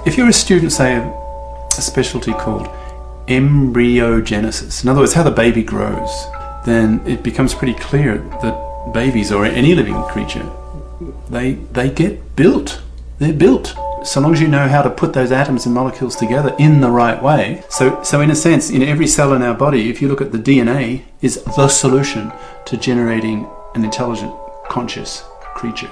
If you're a student, say, a specialty called embryogenesis, in other words, how the baby grows, then it becomes pretty clear that babies, or any living creature, they get built. They're built. So long as you know how to put those atoms and molecules together in the right way. So in a sense, in every cell in our body, if you look at the DNA, is the solution to generating an intelligent, conscious creature.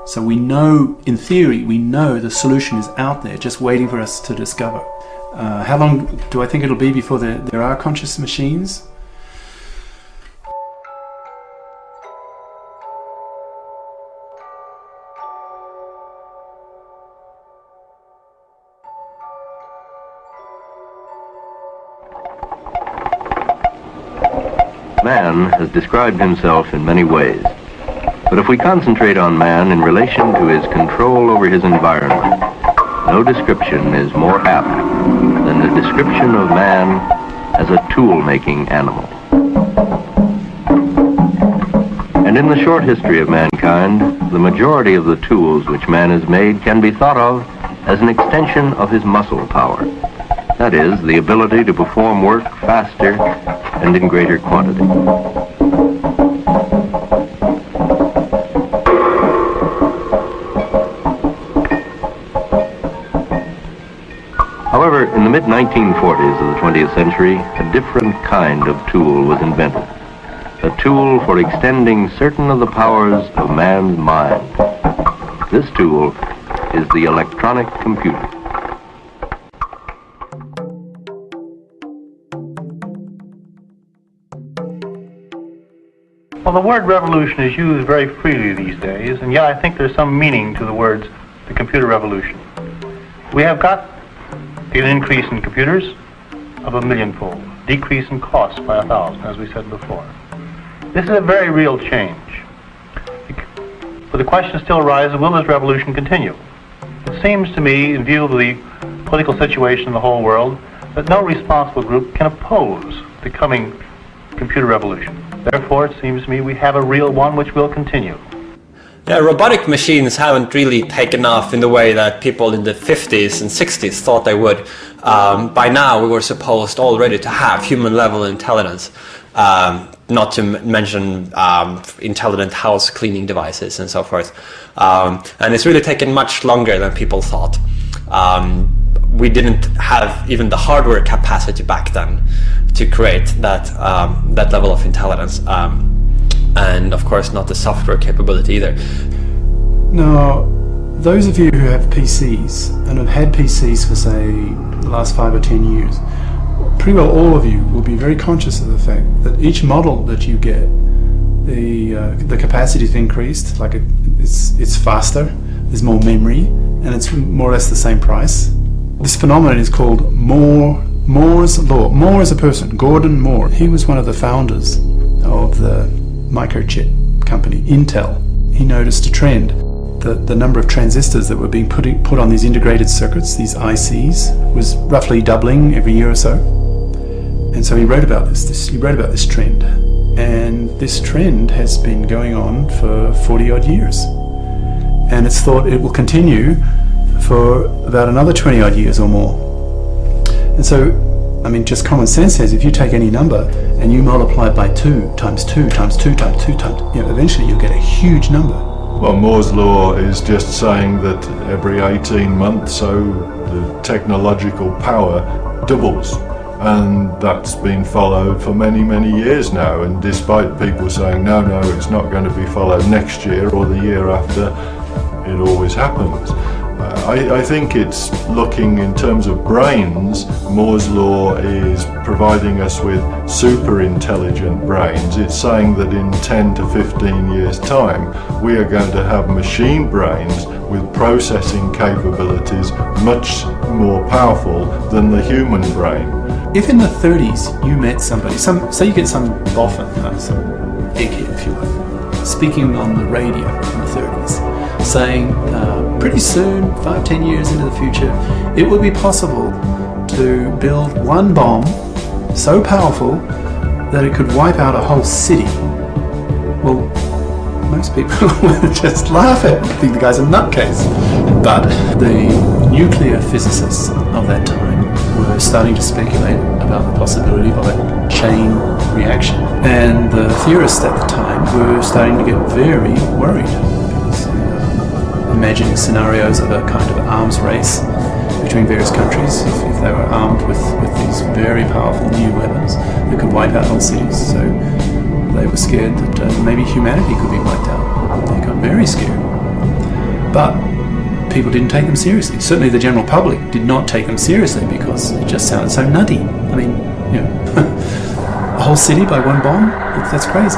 So we know, in theory, we know the solution is out there, just waiting for us to discover. How long do I think it'll be before there are conscious machines? Man has described himself in many ways. But if we concentrate on man in relation to his control over his environment, no description is more apt than the description of man as a tool-making animal. And in the short history of mankind, the majority of the tools which man has made can be thought of as an extension of his muscle power. That is, the ability to perform work faster and in greater quantity. However, in the mid-1940s of the 20th century, a different kind of tool was invented. A tool for extending certain of the powers of man's mind. This tool is the electronic computer. Well, the word revolution is used very freely these days, and yet I think there's some meaning to the words the computer revolution. We have got an increase in computers of 1,000,000-fold, decrease in costs by 1,000, as we said before. This is a very real change. But the question still arises, will this revolution continue? It seems to me, in view of the political situation in the whole world, that no responsible group can oppose the coming computer revolution. Therefore, it seems to me we have a real one which will continue. Yeah, robotic machines haven't really taken off in the way that people in the 50s and 60s thought they would. By now, we were supposed already to have human-level intelligence, not to mention intelligent house cleaning devices and so forth. And it's really taken much longer than people thought. We didn't have even the hardware capacity back then to create that level of intelligence. And of course not the software capability either. Now, those of you who have PCs and have had PCs for, say, the last 5 or 10 years, pretty well all of you will be very conscious of the fact that each model that you get, the capacity is increased, like it's faster, there's more memory, and it's more or less the same price. This phenomenon is called Moore's Law. Moore is a person, Gordon Moore. He was one of the founders of the microchip company, Intel. He noticed a trend. The number of transistors that were being put on these integrated circuits, these ICs, was roughly doubling every year or so. And so he wrote about this trend. And this trend has been going on for 40 odd years. And it's thought it will continue for about another 20 odd years or more. And so, I mean, just common sense says if you take any number and you multiply it by 2 times 2 times 2 times 2 times, eventually you'll get a huge number. Well, Moore's law is just saying that every 18 months so the technological power doubles, and that's been followed for many, many years now, and despite people saying no, it's not going to be followed next year or the year after, it always happens. I think it's looking in terms of brains. Moore's law is providing us with super intelligent brains. It's saying that in 10 to 15 years time we are going to have machine brains with processing capabilities much more powerful than the human brain. If in the 30s you met somebody, say you get some boffin, some egghead if you like, speaking on the radio in the 30s, saying pretty soon, 5-10 years into the future, it will be possible to build one bomb so powerful that it could wipe out a whole city. Well, most people would just laugh at me, think the guy's a nutcase. But the nuclear physicists of that time were starting to speculate about the possibility of a chain reaction. And the theorists at the time were starting to get very worried, because imagining scenarios of a kind of arms race between various countries, if they were armed with these very powerful new weapons that could wipe out whole cities. So they were scared that maybe humanity could be wiped out. They got very scared. But people didn't take them seriously. Certainly the general public did not take them seriously because it just sounded so nutty. I mean, you know, a whole city by one bomb? That's crazy.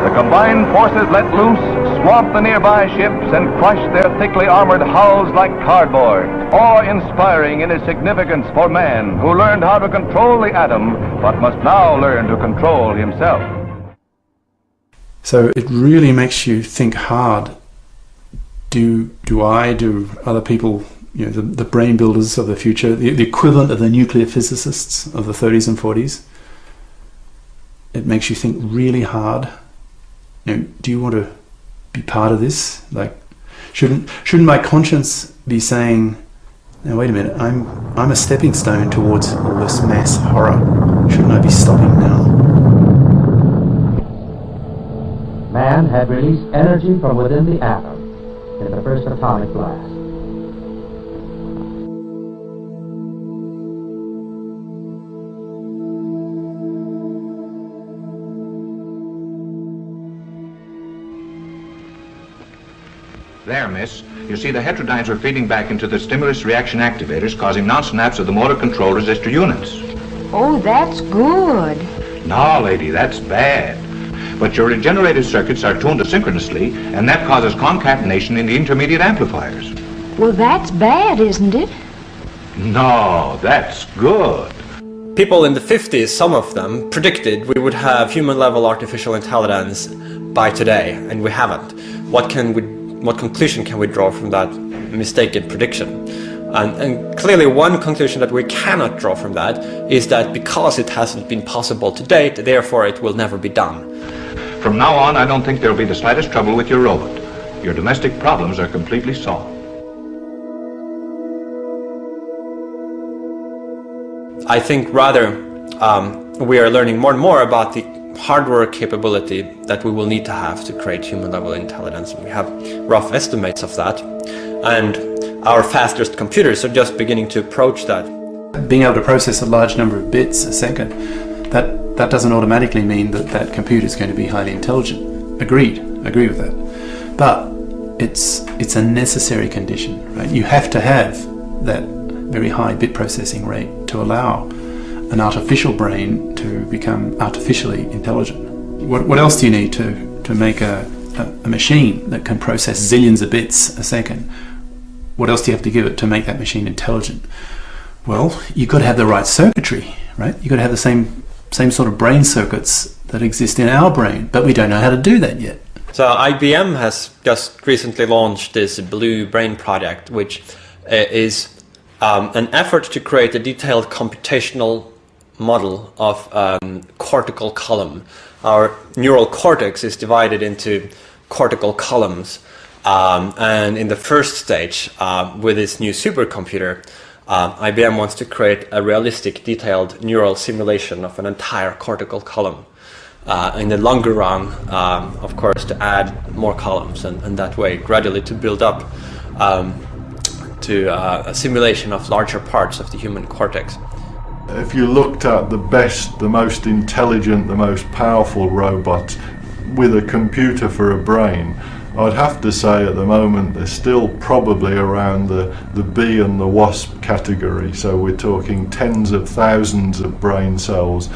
The combined forces let loose, swamped the nearby ships, and crushed their thickly armored hulls like cardboard. Awe-inspiring in its significance for man, who learned how to control the atom, but must now learn to control himself. So it really makes you think hard. Do other people, you know, the brain builders of the future, the equivalent of the nuclear physicists of the 30s and 40s, it makes you think really hard. You know, do you want to be part of this? Like, shouldn't my conscience be saying, now wait a minute, I'm a stepping stone towards all this mass horror. Shouldn't I be stopping now? Man had released energy from within the atom in the first atomic blast. There, miss. You see, the heterodynes were feeding back into the stimulus reaction activators, causing non-synapse of the motor control resistor units. Oh, that's good. No, lady, that's bad. But your regenerated circuits are tuned asynchronously, and that causes concatenation in the intermediate amplifiers. Well, that's bad, isn't it? No, that's good. People in the 50s, some of them, predicted we would have human-level artificial intelligence by today, and we haven't. What conclusion can we draw from that mistaken prediction? And clearly one conclusion that we cannot draw from that is that because it hasn't been possible to date, therefore it will never be done. From now on, I don't think there'll be the slightest trouble with your robot. Your domestic problems are completely solved. I think rather we are learning more and more about the hardware capability that we will need to have to create human-level intelligence. We have rough estimates of that, and our fastest computers are just beginning to approach that. Being able to process a large number of bits a second, that doesn't automatically mean that computer is going to be highly intelligent. Agree with that. But it's a necessary condition, right? You have to have that very high bit processing rate to allow an artificial brain to become artificially intelligent. What else do you need to make a machine that can process zillions of bits a second? What else do you have to give it to make that machine intelligent? Well, you've got to have the right circuitry, right? You've got to have the same sort of brain circuits that exist in our brain, but we don't know how to do that yet. So IBM has just recently launched this Blue Brain project, which is an effort to create a detailed computational model of cortical column. Our neural cortex is divided into cortical columns, and in the first stage, with this new supercomputer, IBM wants to create a realistic, detailed neural simulation of an entire cortical column. In the longer run, of course, to add more columns, and that way gradually to build up to a simulation of larger parts of the human cortex. If you looked at the best, the most intelligent, the most powerful robot with a computer for a brain, I'd have to say at the moment they're still probably around the bee and the wasp category, so we're talking tens of thousands of brain cells.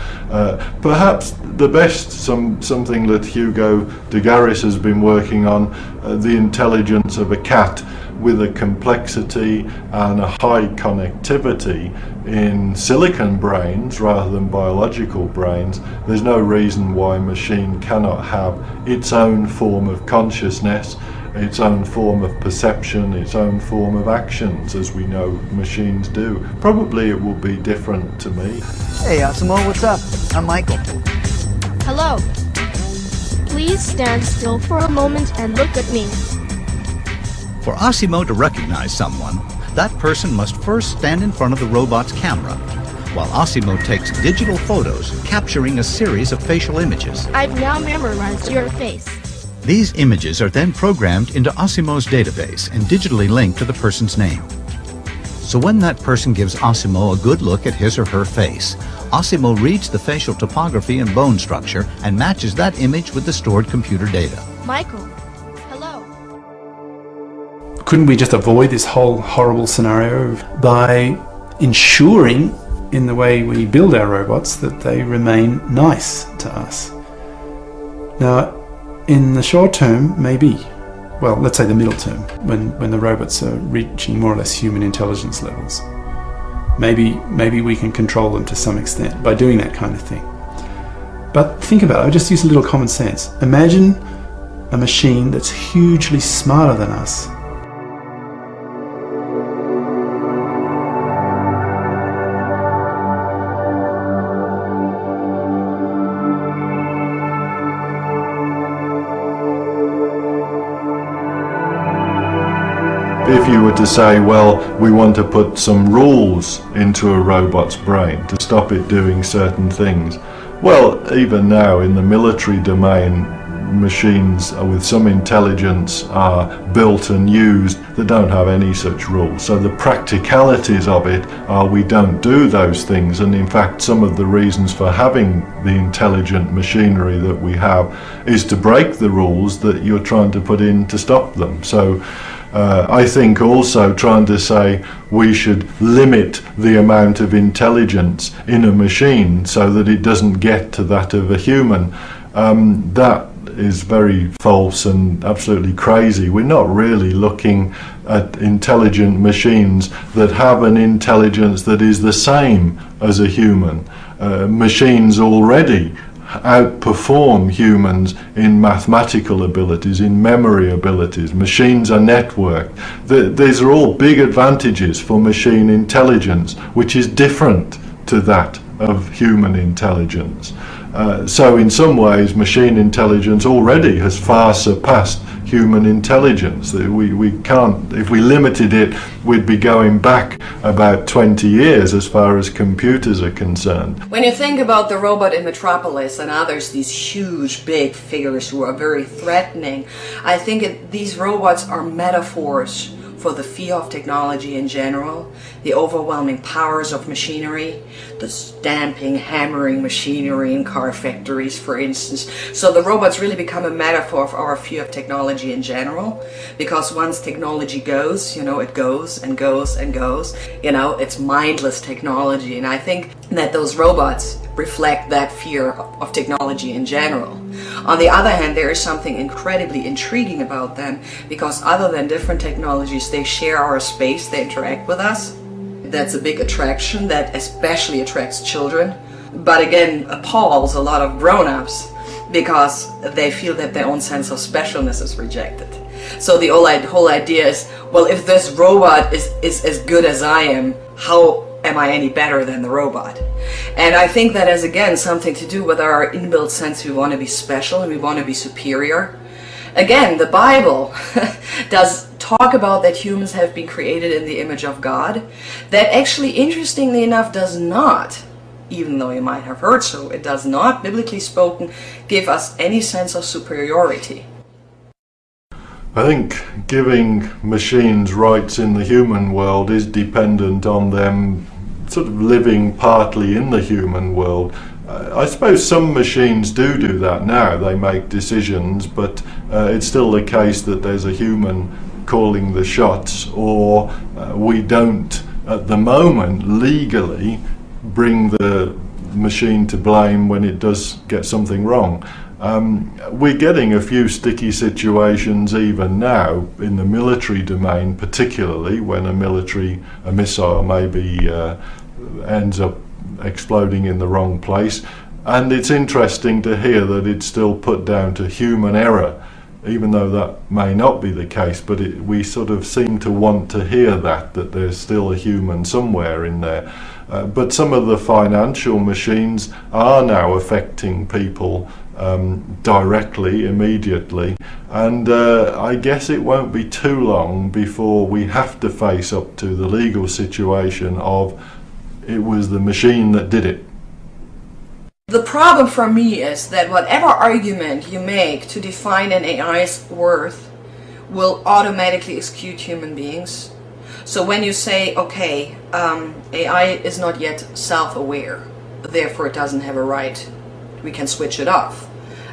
Perhaps the best, something that Hugo de Garis has been working on, the intelligence of a cat with a complexity and a high connectivity in silicon brains rather than biological brains. There's no reason why a machine cannot have its own form of consciousness its own form of perception, its own form of actions, as we know machines do. Probably it will be different to me. Hey, Osimo, what's up? I'm Michael. Hello. Please stand still for a moment and look at me. For Osimo to recognize someone, that person must first stand in front of the robot's camera, while Osimo takes digital photos capturing a series of facial images. I've now memorized your face. These images are then programmed into Osimo's database and digitally linked to the person's name. So when that person gives Osimo a good look at his or her face, Osimo reads the facial topography and bone structure and matches that image with the stored computer data. Michael, hello. Couldn't we just avoid this whole horrible scenario by ensuring in the way we build our robots that they remain nice to us? Now, in the short term, maybe. Well, let's say the middle term, when the robots are reaching more or less human intelligence levels. Maybe we can control them to some extent by doing that kind of thing. But think about it, I just use a little common sense. Imagine a machine that's hugely smarter than us. If you were to say, well, we want to put some rules into a robot's brain to stop it doing certain things, well, even now in the military domain, machines with some intelligence are built and used that don't have any such rules. So the practicalities of it are we don't do those things, and in fact some of the reasons for having the intelligent machinery that we have is to break the rules that you're trying to put in to stop them. So I think also trying to say we should limit the amount of intelligence in a machine so that it doesn't get to that of a human, that is very false and absolutely crazy. We're not really looking at intelligent machines that have an intelligence that is the same as a human. Machines already outperform humans in mathematical abilities, in memory abilities. Machines are networked. These are all big advantages for machine intelligence, which is different to that of human intelligence. So in some ways machine intelligence already has far surpassed human intelligence. We can't, if we limited it, we'd be going back about 20 years as far as computers are concerned. When you think about the robot in Metropolis and others, these huge big figures who are very threatening, I think these robots are metaphors for the fear of technology in general, the overwhelming powers of machinery, the stamping, hammering machinery in car factories, for instance. So the robots really become a metaphor of our fear of technology in general, because once technology goes, it goes and goes and goes. It's mindless technology, and I think that those robots reflect that fear of technology in general. On the other hand, there is something incredibly intriguing about them, because other than different technologies, they share our space, they interact with us. That's a big attraction that especially attracts children, but again appalls a lot of grown-ups, because they feel that their own sense of specialness is rejected. So the whole idea is, well, if this robot is as good as I am, how am I any better than the robot? And I think that has again something to do with our inbuilt sense we want to be special and we want to be superior. Again, the Bible does talk about that humans have been created in the image of God. That actually, interestingly enough, does not, even though you might have heard so, it does not, biblically spoken, give us any sense of superiority. I think giving machines rights in the human world is dependent on them sort of living partly in the human world. I suppose some machines do that now. They make decisions, but it's still the case that there's a human calling the shots, or we don't at the moment legally bring the machine to blame when it does get something wrong. We're getting a few sticky situations even now in the military domain, particularly when a missile maybe ends up exploding in the wrong place. And it's interesting to hear that it's still put down to human error even though that may not be the case, but we sort of seem to want to hear that there's still a human somewhere in there. But some of the financial machines are now affecting people directly, immediately, and I guess it won't be too long before we have to face up to the legal situation of it was the machine that did it. The problem for me is that whatever argument you make to define an AI's worth will automatically exclude human beings. So when you say, okay, AI is not yet self-aware, therefore it doesn't have a right, we can switch it off.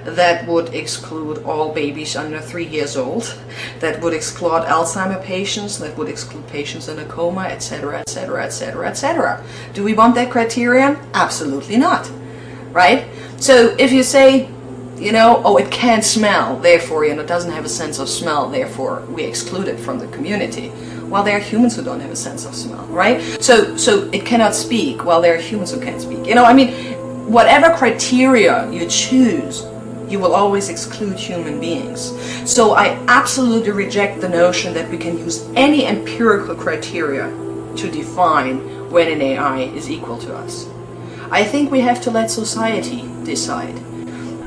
That would exclude all babies under 3 years old. That would exclude Alzheimer patients. That would exclude patients in a coma, etc., etc., etc., etc. Do we want that criterion? Absolutely not. Right? So if you say, you know, oh, it can't smell, therefore, you know, it doesn't have a sense of smell, therefore we exclude it from the community. Well, there are humans who don't have a sense of smell, right? So it cannot speak, while there are humans who can't speak. You know, I mean, whatever criteria you choose, you will always exclude human beings. So I absolutely reject the notion that we can use any empirical criteria to define when an AI is equal to us. I think we have to let society decide.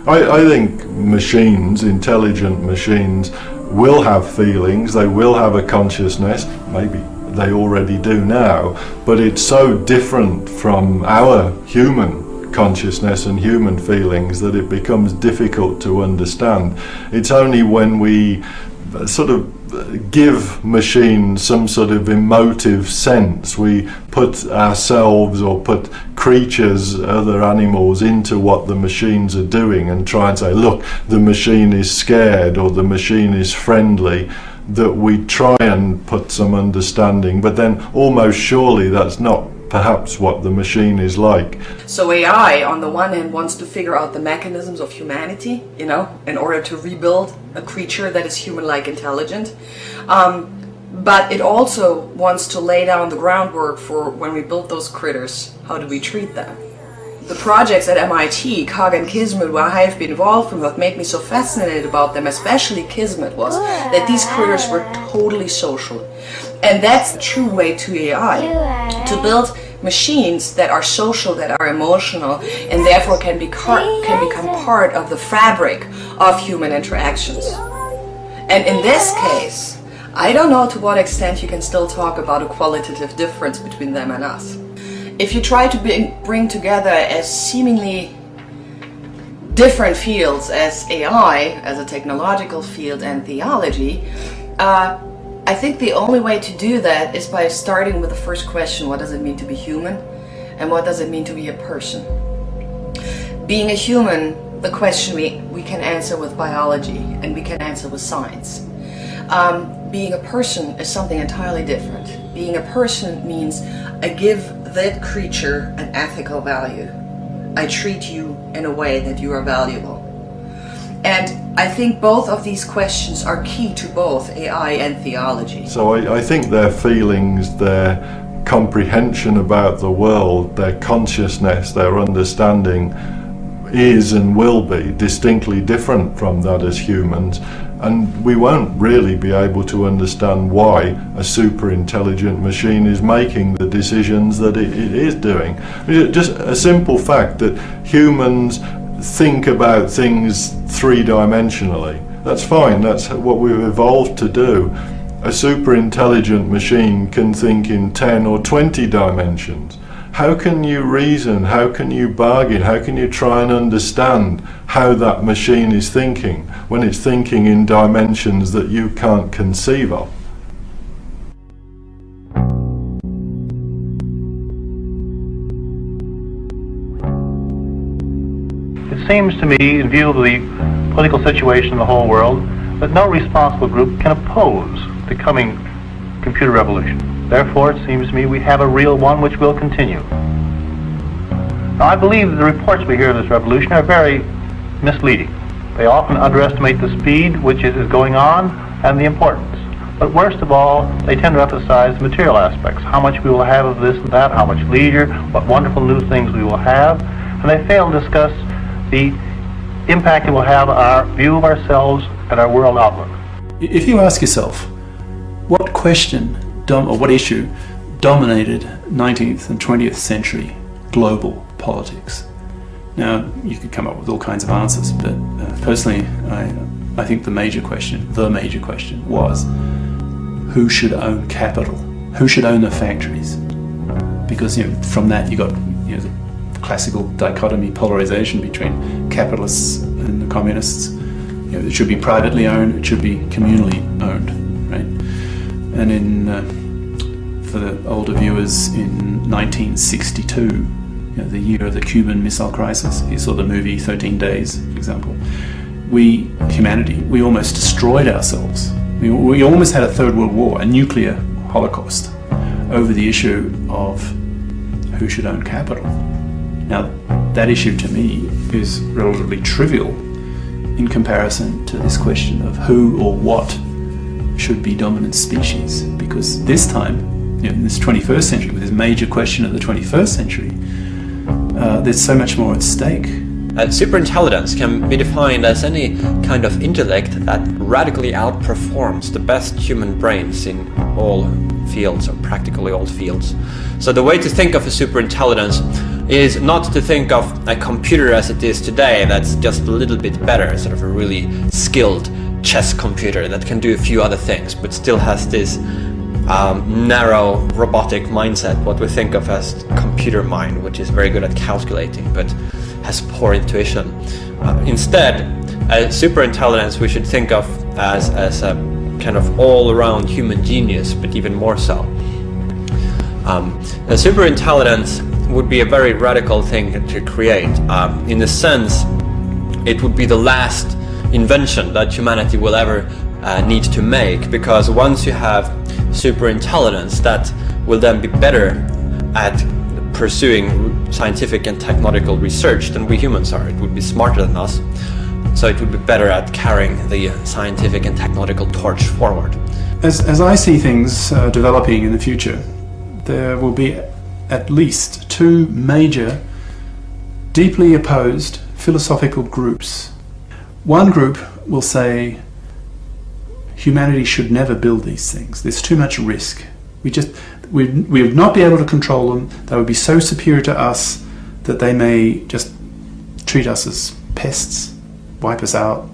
I think machines, intelligent machines, will have feelings, they will have a consciousness, maybe they already do now, but it's so different from our human consciousness and human feelings that it becomes difficult to understand. It's only when we sort of give machines some sort of emotive sense, we put ourselves or put creatures, other animals, into what the machines are doing and try and say, look, the machine is scared or the machine is friendly, that we try and put some understanding, but then almost surely that's not perhaps what the machine is like. So AI, on the one hand, wants to figure out the mechanisms of humanity, you know, in order to rebuild a creature that is human-like intelligent. But it also wants to lay down the groundwork for when we build those critters, how do we treat them? The projects at MIT, Cog and Kismet, where I have been involved in, what made me so fascinated about them, especially Kismet, was that these critters were totally social. And that's the true way to AI, to build machines that are social, that are emotional, and therefore can become part of the fabric of human interactions. And in this case, I don't know to what extent you can still talk about a qualitative difference between them and us. If you try to bring together as seemingly different fields as AI, as a technological field, and theology, I think the only way to do that is by starting with the first question: what does it mean to be human? And what does it mean to be a person? Being a human, the question we can answer with biology, and we can answer with science. Being a person is something entirely different. Being a person means I give that creature an ethical value. I treat you in a way that you are valuable. And I think both of these questions are key to both AI and theology. So I think their feelings, their comprehension about the world, their consciousness, their understanding is and will be distinctly different from that as humans. And we won't really be able to understand why a super intelligent machine is making the decisions that it is doing. Just a simple fact that humans think about things three-dimensionally. That's fine, that's what we've evolved to do. A super intelligent machine can think in 10 or 20 dimensions. How can you reason, how can you bargain, how can you try and understand how that machine is thinking when it's thinking in dimensions that you can't conceive of? It seems to me, in view of the political situation in the whole world, that no responsible group can oppose the coming computer revolution. Therefore, it seems to me we have a real one which will continue. Now, I believe that the reports we hear of this revolution are very misleading. They often underestimate the speed which is going on and the importance. But worst of all, they tend to emphasize the material aspects, how much we will have of this and that, how much leisure, what wonderful new things we will have, and they fail to discuss the impact it will have on our view of ourselves and our world outlook. If you ask yourself, what question or what issue dominated 19th and 20th century global politics? Now, you could come up with all kinds of answers, but personally, I think the major question was, who should own capital? Who should own the factories? Because from that you got the classical dichotomy, polarization between capitalists and the communists. It should be privately owned, it should be communally owned, right? And for the older viewers, in 1962, the year of the Cuban Missile Crisis, you saw the movie 13 Days, for example. Humanity, we almost destroyed ourselves. We almost had a Third World War, a nuclear holocaust, over the issue of who should own capital. Now, that issue to me is relatively trivial in comparison to this question of who or what should be dominant species, because this time, in this 21st century, with this major question of the 21st century, there's so much more at stake. Superintelligence can be defined as any kind of intellect that radically outperforms the best human brains in all fields, or practically all fields. So the way to think of a superintelligence is not to think of a computer as it is today, that's just a little bit better, sort of a really skilled chess computer that can do a few other things, but still has this narrow robotic mindset, what we think of as computer mind, which is very good at calculating, but has poor intuition. Instead, a superintelligence we should think of as a kind of all-around human genius, but even more so. A superintelligence would be a very radical thing to create. In a sense, it would be the last invention that humanity will ever need to make, because once you have superintelligence, that will then be better at pursuing scientific and technological research than we humans are. It would be smarter than us, so it would be better at carrying the scientific and technological torch forward. As I see things developing in the future, there will be at least two major, deeply opposed philosophical groups. One group will say humanity should never build these things. There's too much risk. We would not be able to control them. They would be so superior to us that they may just treat us as pests, wipe us out.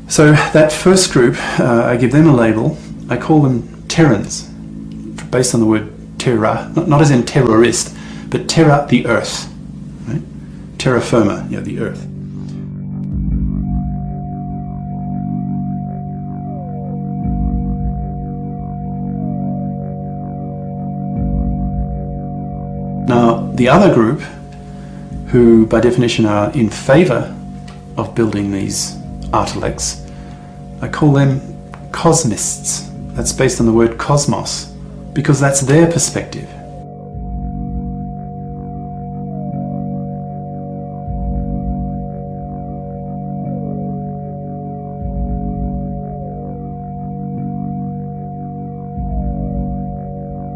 So that first group, I give them a label. I call them Terrans, based on the word terra, not as in terrorist, but terra, the earth, right? Terra firma, the earth. Now, the other group, who by definition are in favor of building these artilects, I call them cosmists. That's based on the word cosmos, because that's their perspective.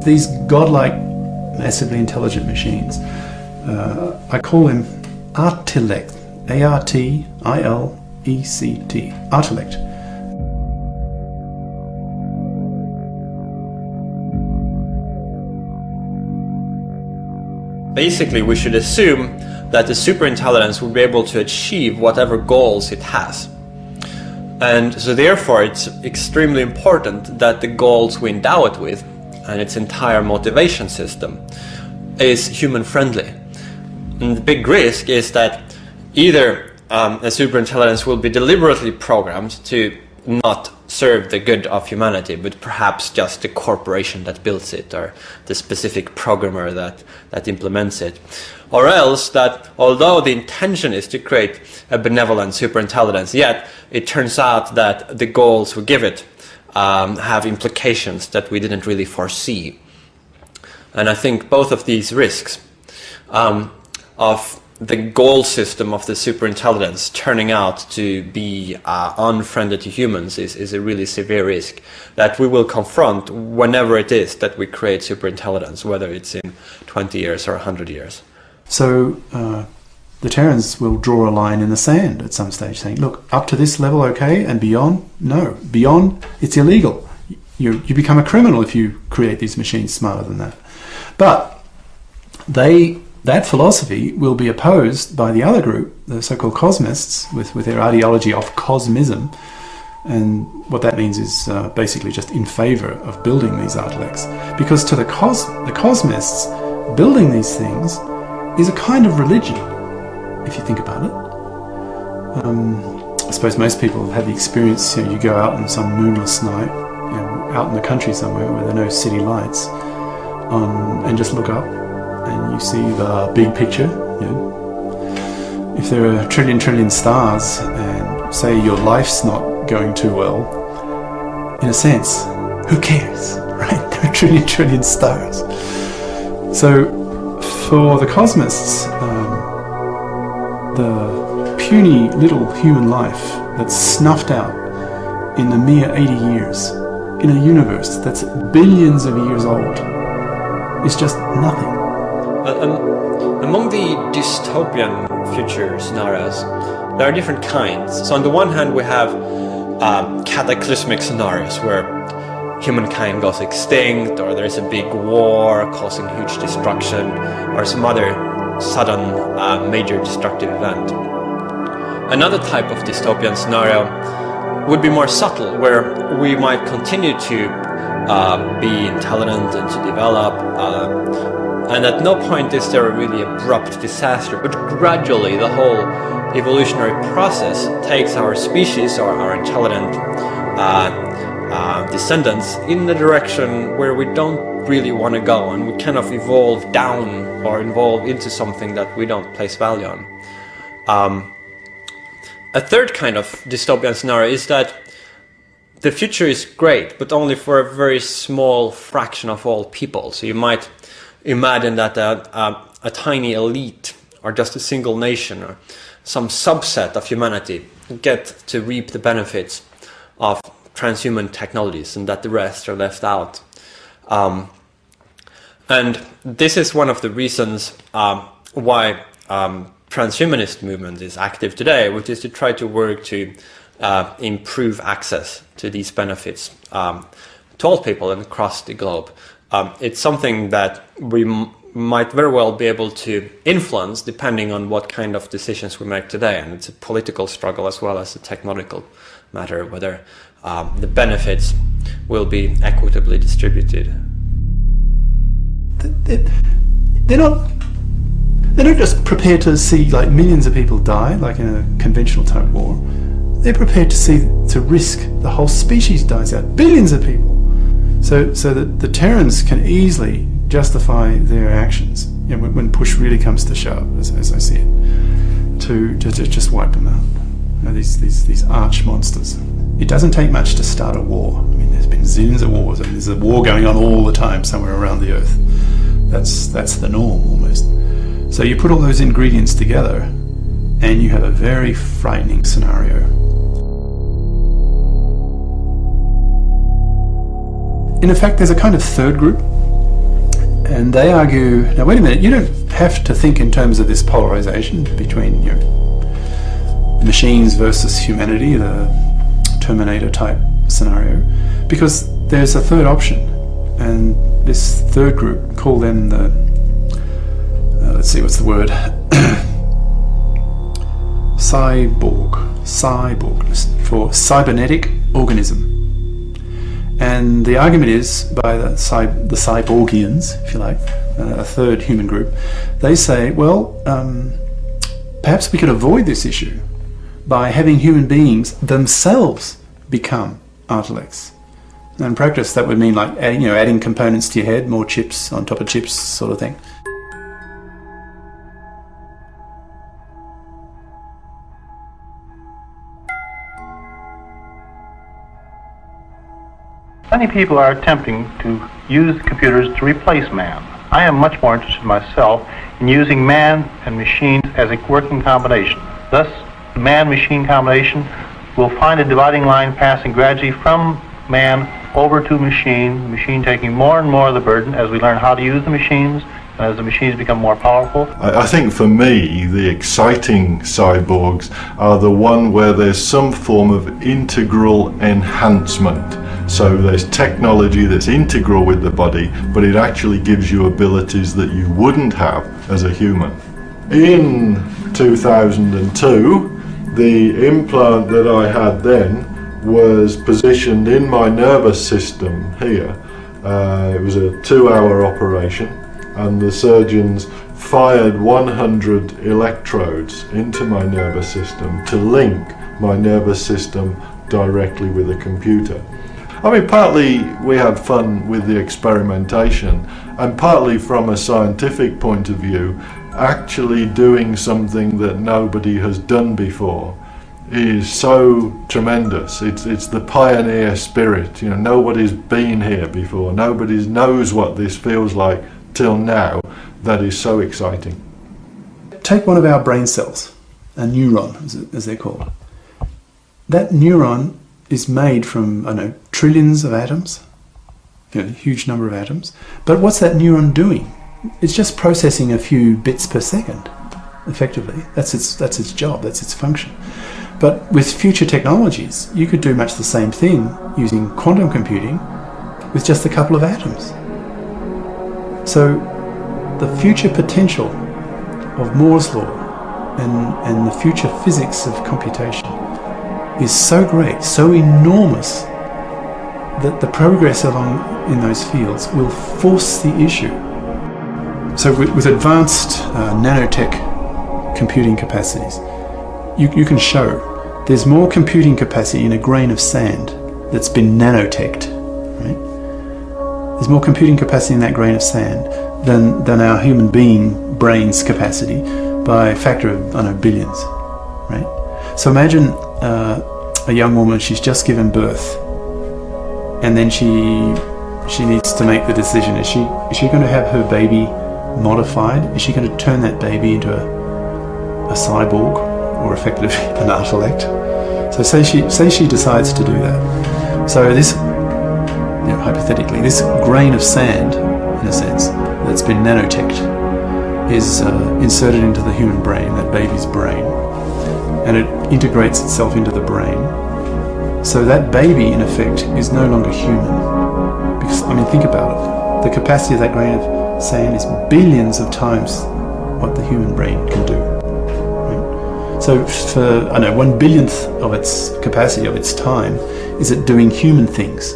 These godlike, massively intelligent machines, I call them artilect, A-R-T-I-L-E-C-T, artilect. Basically, we should assume that the superintelligence will be able to achieve whatever goals it has. And so therefore it's extremely important that the goals we endow it with and its entire motivation system is human-friendly. And the big risk is that either a superintelligence will be deliberately programmed to not serve the good of humanity, but perhaps just the corporation that builds it or the specific programmer that implements it. Or else that although the intention is to create a benevolent superintelligence, yet it turns out that the goals we give it have implications that we didn't really foresee. And I think both of these risks of the goal system of the superintelligence turning out to be unfriendly to humans is a really severe risk that we will confront whenever it is that we create superintelligence, whether it's in 20 years or 100 years. So the Terrans will draw a line in the sand at some stage, saying, look, up to this level okay, and beyond, no. Beyond, it's illegal. You become a criminal if you create these machines smarter than that. But that philosophy will be opposed by the other group, the so-called cosmists, with their ideology of cosmism. And what that means is basically just in favor of building these artilects. Because to the cosmists, building these things is a kind of religion, if you think about it. I suppose most people have had the experience, you go out on some moonless night, out in the country somewhere where there are no city lights, and just look up and you see the big picture. If there are a trillion stars and say your life's not going too well, in a sense, who cares, right? There are trillion stars. So for the cosmists, the puny little human life that's snuffed out in a mere 80 years in a universe that's billions of years old is just nothing. Among the dystopian future scenarios, there are different kinds. So on the one hand we have cataclysmic scenarios where humankind goes extinct, or there's a big war causing huge destruction, or some other sudden major destructive event. Another type of dystopian scenario would be more subtle, where we might continue to be intelligent and to develop, and at no point is there a really abrupt disaster, but gradually the whole evolutionary process takes our species or our intelligent descendants in the direction where we don't really want to go, and we kind of evolve down or evolve into something that we don't place value on. A third kind of dystopian scenario is that the future is great, but only for a very small fraction of all people. So you might imagine that a tiny elite, or just a single nation, or some subset of humanity get to reap the benefits of transhuman technologies, and that the rest are left out. And this is one of the reasons why transhumanist movement is active today, which is to try to work to improve access to these benefits to all people and across the globe. It's something that we might very well be able to influence depending on what kind of decisions we make today, and it's a political struggle as well as a technological matter, whether the benefits will be equitably distributed. They're not just prepared to see like millions of people die, like in a conventional type war. They're prepared to risk the whole species dies out, billions of people, so that the Terrans can easily justify their actions, when push really comes to shove, as I see it, to just wipe them out. These arch monsters. It doesn't take much to start a war. I mean, there's been zillions of wars. I mean, there's a war going on all the time somewhere around the earth. That's the norm almost. So you put all those ingredients together and you have a very frightening scenario. In effect, there's a kind of third group, and they argue, now wait a minute, you don't have to think in terms of this polarization between machines versus humanity, the Terminator type scenario, because there's a third option, and this third group, call them the let's see, what's the word? cyborg for cybernetic organism. And the argument is by the cyborgians, if you like, a third human group. They say, well, perhaps we could avoid this issue by having human beings themselves become artilects. And in practice, that would mean like adding components to your head, more chips on top of chips, sort of thing. Many people are attempting to use computers to replace man. I am much more interested myself in using man and machines as a working combination. Thus, the man-machine combination will find a dividing line passing gradually from man over to machine, the machine taking more and more of the burden as we learn how to use the machines And as the machines become more powerful, I think for me, the exciting cyborgs are the one where there's some form of integral enhancement. So there's technology that's integral with the body, but it actually gives you abilities that you wouldn't have as a human. In 2002, the implant that I had then was positioned in my nervous system here. It was a 2-hour operation, and the surgeons fired 100 electrodes into my nervous system to link my nervous system directly with a computer. I mean, partly we had fun with the experimentation, and partly from a scientific point of view, actually doing something that nobody has done before is so tremendous. It's the pioneer spirit. You know, nobody's been here before. Nobody knows what this feels like till now. That is so exciting. Take one of our brain cells, a neuron, as they're called. That neuron is made from, I don't know, trillions of atoms, you know, a huge number of atoms. But what's that neuron doing? It's just processing a few bits per second, effectively. That's its job, that's its function. But with future technologies, you could do much the same thing using quantum computing with just a couple of atoms. So the future potential of Moore's law and the future physics of computation is so great, so enormous, that the progress along in those fields will force the issue. So with advanced nanotech computing capacities, you can show there's more computing capacity in a grain of sand that's been nanoteched, right? There's more computing capacity in that grain of sand than our human being brain's capacity by a factor of, I don't know, billions, right? So imagine a young woman, she's just given birth, and then she needs to make the decision. Is she going to have her baby modified? Is she going to turn that baby into a cyborg, or effectively an artelect? So say she decides to do that. So this, you know, hypothetically, this grain of sand, in a sense, that's been nanoteched, is inserted into the human brain, that baby's brain, and it integrates itself into the brain. So that baby, in effect, is no longer human. Because, I mean, think about it. The capacity of that grain of sand is billions of times what the human brain can do. Right? So for, I don't know, 1/1000th of its capacity, of its time, is it doing human things.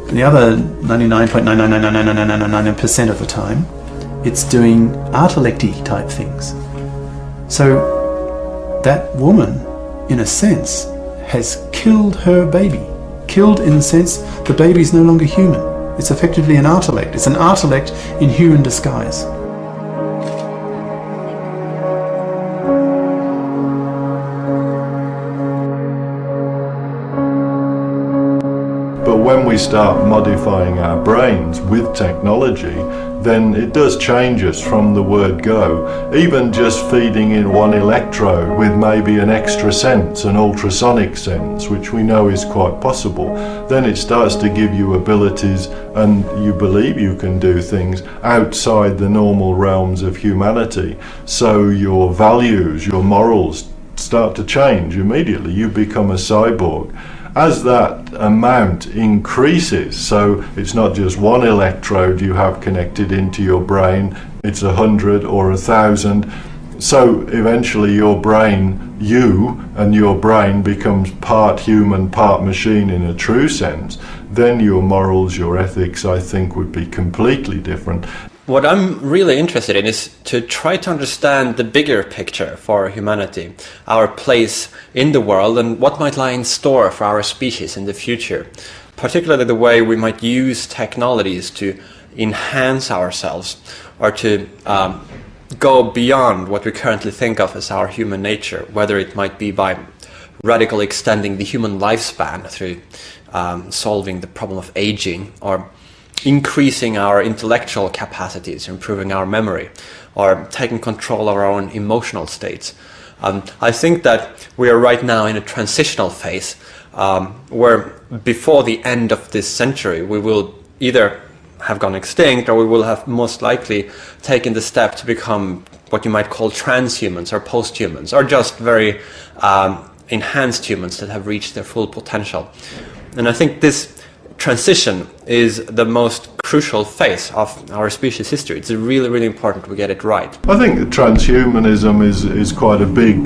And the other 99.9999999% of the time, it's doing artelecty type things. So that woman, in a sense, has killed her baby. Killed in the sense the baby is no longer human. It's effectively an artelect. It's an artelect in human disguise. But when we start modifying our brains with technology, then it does change us from the word go. Even just feeding in one electrode with maybe an extra sense, an ultrasonic sense, which we know is quite possible, then it starts to give you abilities, and you believe you can do things outside the normal realms of humanity. So your values, your morals start to change immediately. You become a cyborg. As that amount increases, so it's not just one electrode you have connected into your brain, it's 100 or 1,000. So eventually your brain, you and your brain becomes part human, part machine in a true sense. Then your morals, your ethics, I think, would be completely different. What I'm really interested in is to try to understand the bigger picture for humanity, our place in the world, and what might lie in store for our species in the future. Particularly the way we might use technologies to enhance ourselves, or to go beyond what we currently think of as our human nature, whether it might be by radically extending the human lifespan through solving the problem of aging, or increasing our intellectual capacities, improving our memory, or taking control of our own emotional states. I think that we are right now in a transitional phase where before the end of this century we will either have gone extinct, or we will have most likely taken the step to become what you might call transhumans or posthumans, or just very enhanced humans that have reached their full potential. And I think this transition is the most crucial phase of our species history. It's really, really important we get it right. I think that transhumanism is quite a big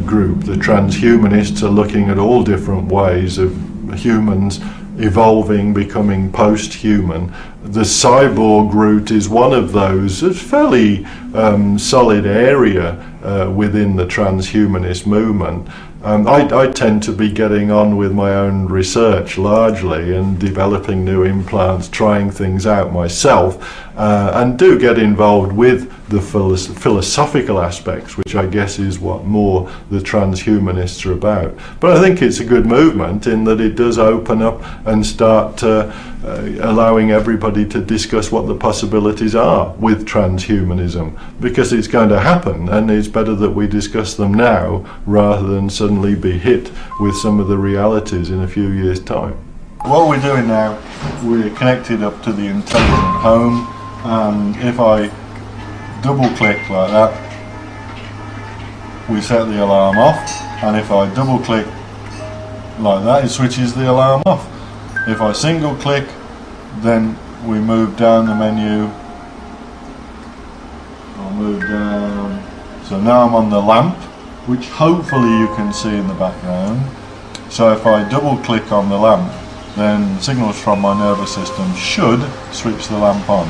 group. The transhumanists are looking at all different ways of humans evolving, becoming post-human. The cyborg route is one of those. It's a fairly solid area within the transhumanist movement. I tend to be getting on with my own research largely and developing new implants, trying things out myself, and do get involved with the philosophical aspects, which I guess is what more the transhumanists are about. But I think it's a good movement in that it does open up and start allowing everybody to discuss what the possibilities are with transhumanism, because it's going to happen, and it's better that we discuss them now rather than suddenly be hit with some of the realities in a few years' time. What we're doing now, we're connected up to the intelligent home, and if I double click like that, we set the alarm off, and if I double click like that, it switches the alarm off. If I single click, then we move down the menu. I'll move down. So now I'm on the lamp, which hopefully you can see in the background. So if I double click on the lamp, then signals from my nervous system should switch the lamp on.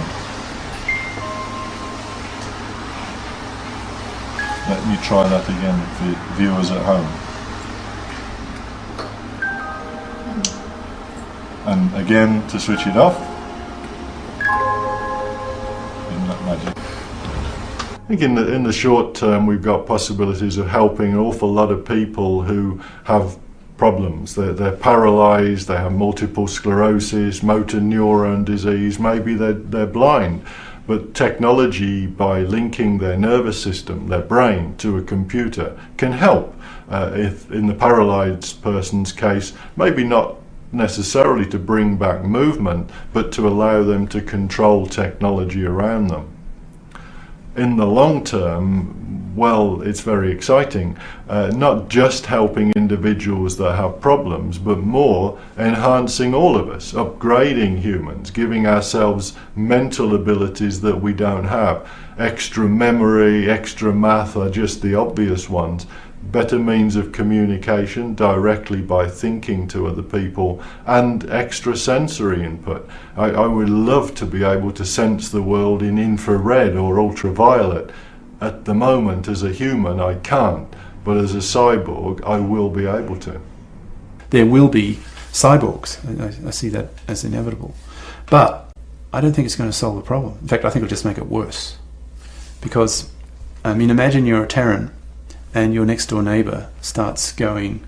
Let me try that again for viewers at home. And again to switch it off. Isn't that magic? I think in the short term we've got possibilities of helping an awful lot of people who have problems. They're paralysed, they have multiple sclerosis, motor neuron disease, maybe they're blind. But technology, by linking their nervous system, their brain, to a computer, can help. If in the paralysed person's case, maybe not necessarily to bring back movement, but to allow them to control technology around them. In the long term, well, it's very exciting. Not just helping individuals that have problems, but more enhancing all of us, upgrading humans, giving ourselves mental abilities that we don't have. Extra memory, extra math are just the obvious ones. Better means of communication directly by thinking to other people, and extra sensory input. I would love to be able to sense the world in infrared or ultraviolet. At the moment, as a human, I can't, but as a cyborg, I will be able to. There will be cyborgs. I see that as inevitable. But I don't think it's going to solve the problem. In fact, I think it'll just make it worse. Because, I mean, imagine you're a Terran and your next door neighbour starts going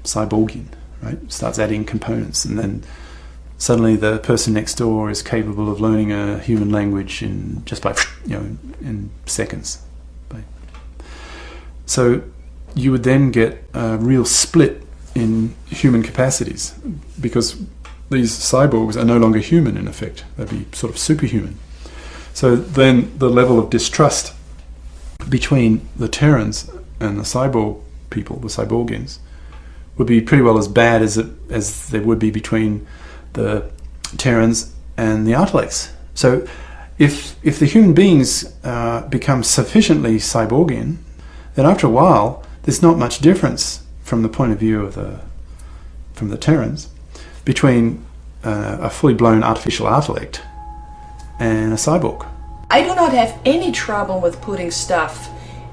cyborgian, right? Starts adding components, and then suddenly the person next door is capable of learning a human language in just by, in seconds. So you would then get a real split in human capacities, because these cyborgs are no longer human in effect. They'd be sort of superhuman. So then the level of distrust between the Terrans and the cyborg people, the cyborgians, would be pretty well as bad as there would be between the Terrans and the Artalecs. So if the human beings become sufficiently cyborgian, then after a while there's not much difference from the point of view of the Terrans between a fully blown artificial Artalect and a cyborg. I do not have any trouble with putting stuff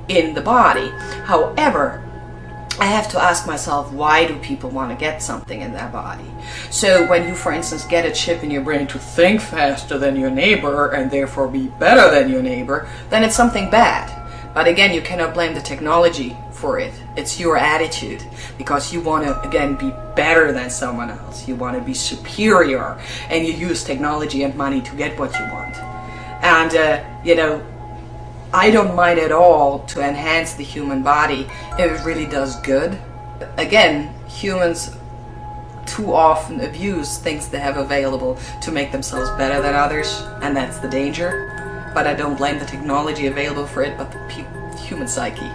in the body. However, I have to ask myself, why do people want to get something in their body? So when you, for instance, get a chip in your brain to think faster than your neighbor and therefore be better than your neighbor, then it's something bad. But again, you cannot blame the technology for it. It's your attitude, because you want to, again, be better than someone else. You want to be superior, and you use technology and money to get what you want. And, I don't mind at all to enhance the human body if it really does good. Again, humans too often abuse things they have available to make themselves better than others, and that's the danger. But I don't blame the technology available for it, but the human psyche.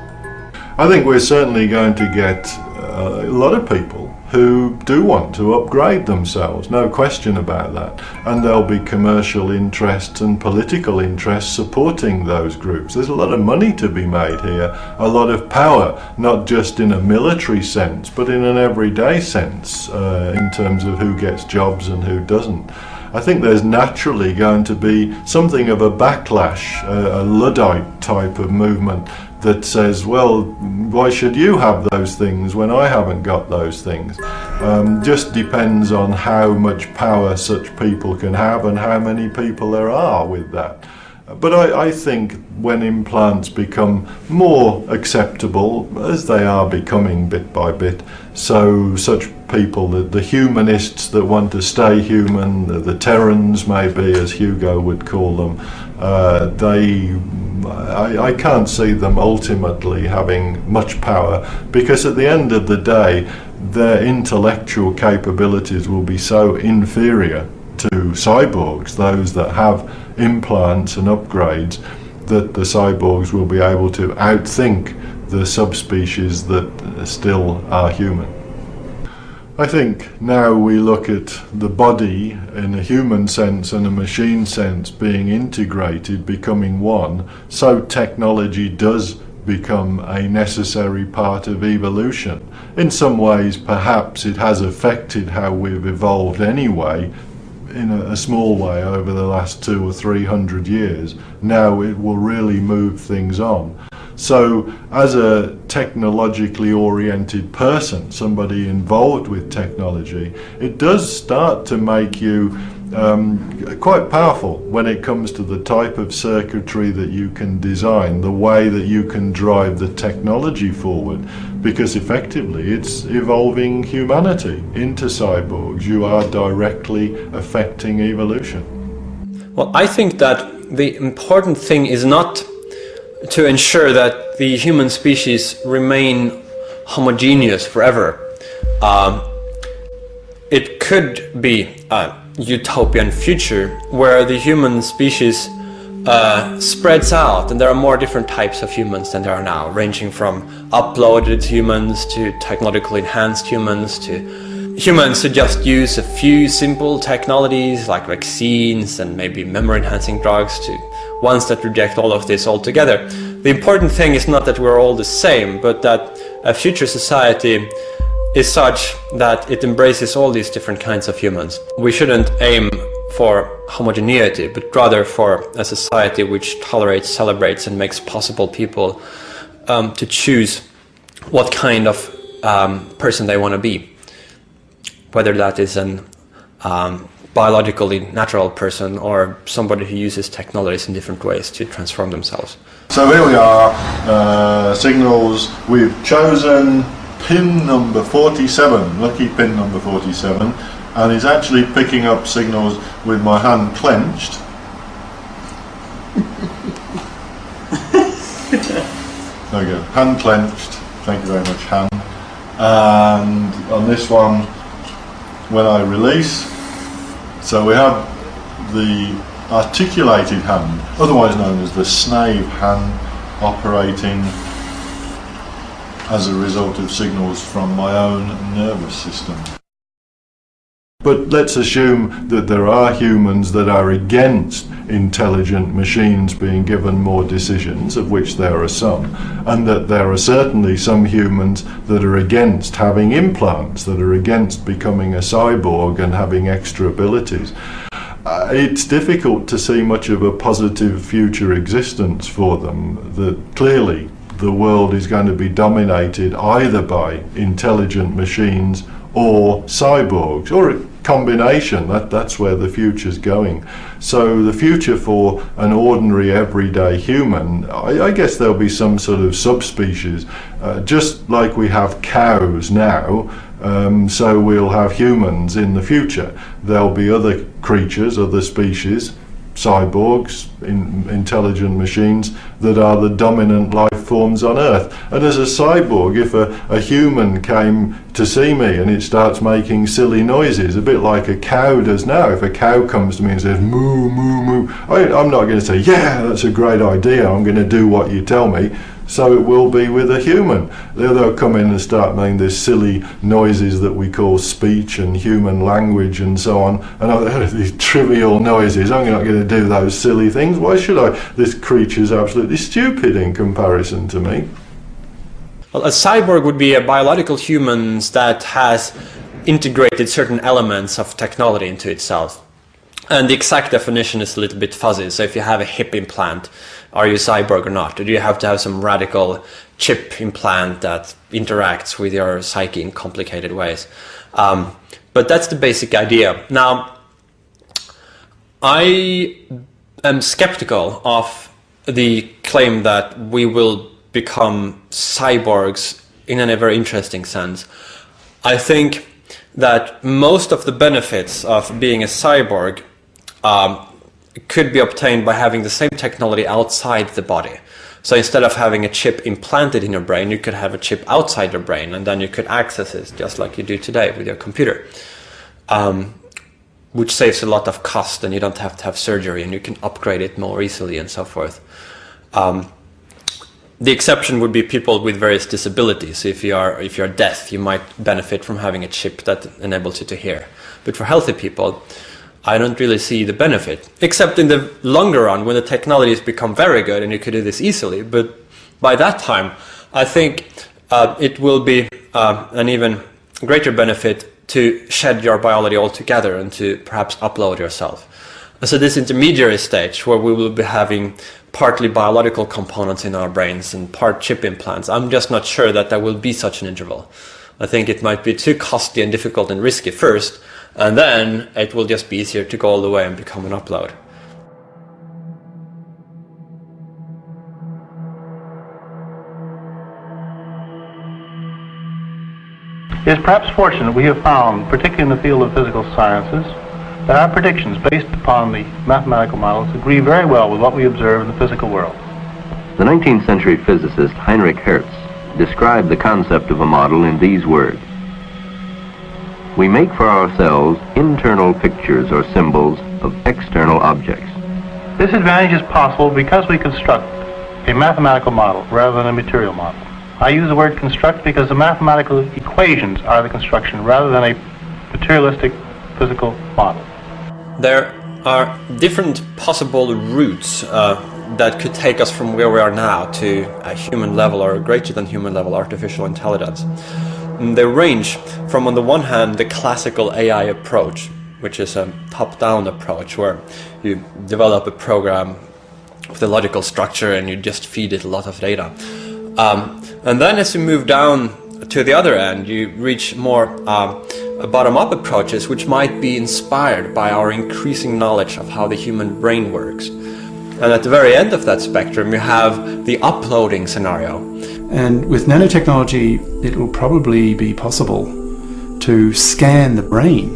I think we're certainly going to get a lot of people who do want to upgrade themselves, no question about that. And there'll be commercial interests and political interests supporting those groups. There's a lot of money to be made here, a lot of power, not just in a military sense, but in an everyday sense, in terms of who gets jobs and who doesn't. I think there's naturally going to be something of a backlash, a Luddite type of movement that says, well, why should you have those things when I haven't got those things? Just depends on how much power such people can have and how many people there are with that. But I think when implants become more acceptable, as they are becoming bit by bit, so such people, the humanists that want to stay human, the Terrans maybe, as Hugo would call them, I can't see them ultimately having much power, because at the end of the day their intellectual capabilities will be so inferior to cyborgs, those that have implants and upgrades, that the cyborgs will be able to outthink the subspecies that still are human. I think now we look at the body in a human sense and a machine sense being integrated, becoming one, so technology does become a necessary part of evolution. In some ways perhaps it has affected how we've evolved anyway, in a small way over the last 200 or 300 years. Now it will really move things on. So as a technologically oriented person, somebody involved with technology, it does start to make you quite powerful when it comes to the type of circuitry that you can design, the way that you can drive the technology forward, because effectively it's evolving humanity into cyborgs. You are directly affecting evolution. Well, I think that the important thing is not to ensure that the human species remain homogeneous forever. It could be a utopian future where the human species spreads out, and there are more different types of humans than there are now, ranging from uploaded humans to technologically enhanced humans to humans who just use a few simple technologies like vaccines and maybe memory enhancing drugs, to ones that reject all of this altogether. The important thing is not that we're all the same, but that a future society is such that it embraces all these different kinds of humans. We shouldn't aim for homogeneity, but rather for a society which tolerates, celebrates, and makes possible people to choose what kind of person they want to be. Whether that is an biologically natural person or somebody who uses technologies in different ways to transform themselves. So here we are, signals. We've chosen pin number 47, lucky pin number 47, and he's actually picking up signals with my hand clenched. There we go, hand clenched, thank you very much, hand. And on this one, when I release, so we have the articulated hand, otherwise known as the snave hand, operating as a result of signals from my own nervous system. But let's assume that there are humans that are against intelligent machines being given more decisions, of which there are some, and that there are certainly some humans that are against having implants, that are against becoming a cyborg and having extra abilities. It's difficult to see much of a positive future existence for them. That clearly the world is going to be dominated either by intelligent machines or cyborgs, or a combination. That's where the future's going. So the future for an ordinary everyday human, I guess there'll be some sort of subspecies, just like we have cows now, so we'll have humans in the future. There'll be other creatures, other species, cyborgs, intelligent machines, that are the dominant life forms on Earth. And as a cyborg, if a human came to see me, and it starts making silly noises, a bit like a cow does now. If a cow comes to me and says moo, moo, moo, I'm not going to say, yeah, that's a great idea, I'm going to do what you tell me. So it will be with a human. They'll come in and start making these silly noises that we call speech and human language and so on, and these trivial noises. I'm not going to do those silly things. Why should I? This creature's absolutely stupid in comparison to me. Well, a cyborg would be a biological human that has integrated certain elements of technology into itself. And the exact definition is a little bit fuzzy. So if you have a hip implant, are you a cyborg or not? Or do you have to have some radical chip implant that interacts with your psyche in complicated ways? But that's the basic idea. Now, I am skeptical of the claim that we will become cyborgs in a very interesting sense. I think that most of the benefits of being a cyborg could be obtained by having the same technology outside the body. So instead of having a chip implanted in your brain, you could have a chip outside your brain, and then you could access it just like you do today with your computer, which saves a lot of cost, and you don't have to have surgery, and you can upgrade it more easily and so forth. The exception would be people with various disabilities. If you're deaf, you might benefit from having a chip that enables you to hear. But for healthy people, I don't really see the benefit, except in the longer run when the technologies become very good and you could do this easily. But by that time, I think it will be an even greater benefit to shed your biology altogether and to perhaps upload yourself. So this intermediary stage where we will be having partly biological components in our brains and part chip implants, I'm just not sure that there will be such an interval. I think it might be too costly and difficult and risky first, and then it will just be easier to go all the way and become an upload. It is perhaps fortunate we have found, particularly in the field of physical sciences, that our predictions based upon the mathematical models agree very well with what we observe in the physical world. The 19th century physicist Heinrich Hertz described the concept of a model in these words: we make for ourselves internal pictures or symbols of external objects. This advantage is possible because we construct a mathematical model rather than a material model. I use the word construct because the mathematical equations are the construction rather than a materialistic physical model. There are different possible routes that could take us from where we are now to a human level or a greater than human level artificial intelligence. They range from, on the one hand, the classical AI approach, which is a top-down approach where you develop a program with a logical structure and you just feed it a lot of data. And then as you move down to the other end, you reach more bottom-up approaches, which might be inspired by our increasing knowledge of how the human brain works. And at the very end of that spectrum, you have the uploading scenario. And with nanotechnology, it will probably be possible to scan the brain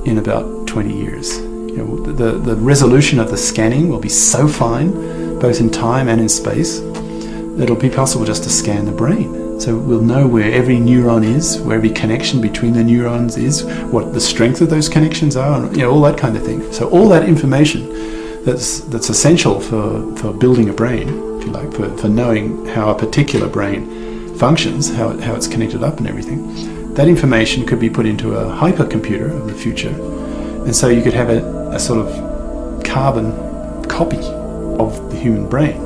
in about 20 years. You know, the resolution of the scanning will be so fine, both in time and in space, that it'll be possible just to scan the brain. So we'll know where every neuron is, where every connection between the neurons is, what the strength of those connections are, and, you know, all that kind of thing. So all that information that's essential for building a brain, if you like, for knowing how a particular brain functions, how it's connected up and everything, that information could be put into a hypercomputer of the future. And so you could have a sort of carbon copy of the human brain.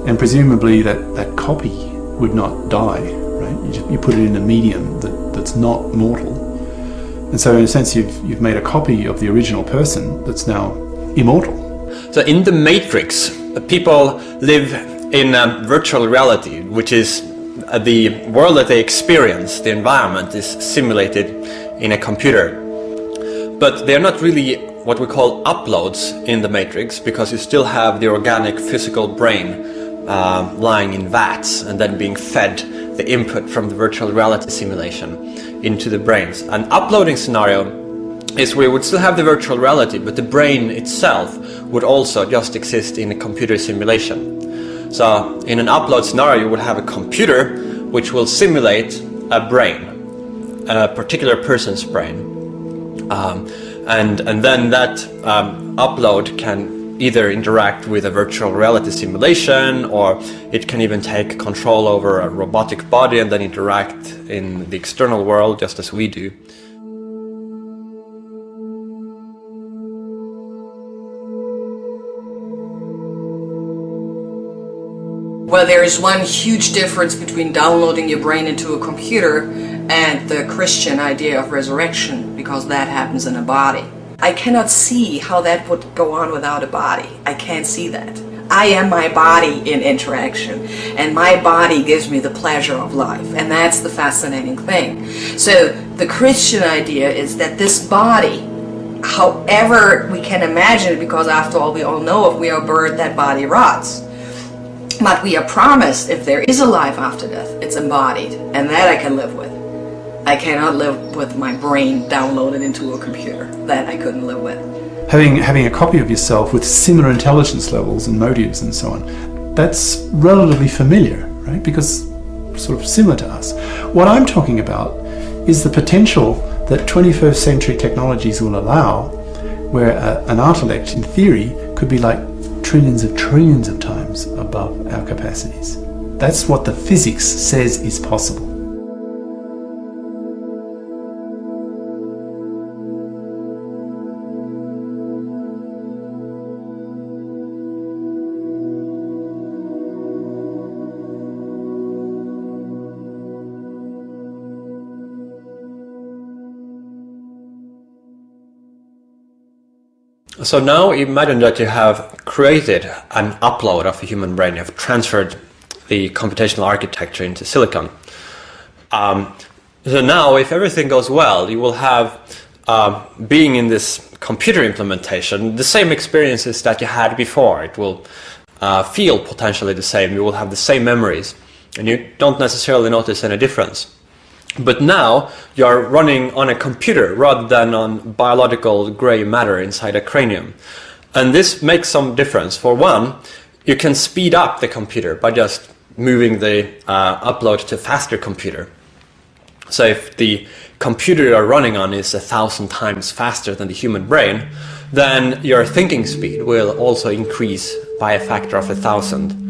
And presumably that copy would not die, right? You put it in a medium that's not mortal. And so in a sense you've made a copy of the original person that's now immortal. So in the Matrix, people live in virtual reality, which is the world that they experience, the environment is simulated in a computer. But they're not really what we call uploads in the Matrix, because you still have the organic physical brain lying in vats and then being fed the input from the virtual reality simulation into the brains. An uploading scenario is where we would still have the virtual reality, but the brain itself would also just exist in a computer simulation. So in an upload scenario, you would have a computer which will simulate a brain. a particular person's brain. And then that upload can either interact with a virtual reality simulation, or it can even take control over a robotic body and then interact in the external world just as we do. Well, there is one huge difference between downloading your brain into a computer and the Christian idea of resurrection, because that happens in a body. I cannot see how that would go on without a body. I can't see that. I am my body in interaction, and my body gives me the pleasure of life, and that's the fascinating thing. So the Christian idea is that this body, however we can imagine it, because after all we all know if we are a bird, that body rots. But we are promised if there is a life after death, it's embodied, and that I can live with. I cannot live with my brain downloaded into a computer. That I couldn't live with. Having a copy of yourself with similar intelligence levels and motives and so on, that's relatively familiar, right? Because sort of similar to us. What I'm talking about is the potential that 21st century technologies will allow, where an intellect, in theory, could be like trillions of times above our capacities. That's what the physics says is possible. So now imagine that you have created an upload of a human brain. You have transferred the computational architecture into silicon. So now, if everything goes well, you will have, being in this computer implementation, the same experiences that you had before. It will feel potentially the same. You will have the same memories, and you don't necessarily notice any difference. But now you're running on a computer rather than on biological gray matter inside a cranium. And this makes some difference. For one, you can speed up the computer by just moving the upload to a faster computer. So if the computer you're running on is 1,000 times faster than the human brain, then your thinking speed will also increase by a factor of 1,000.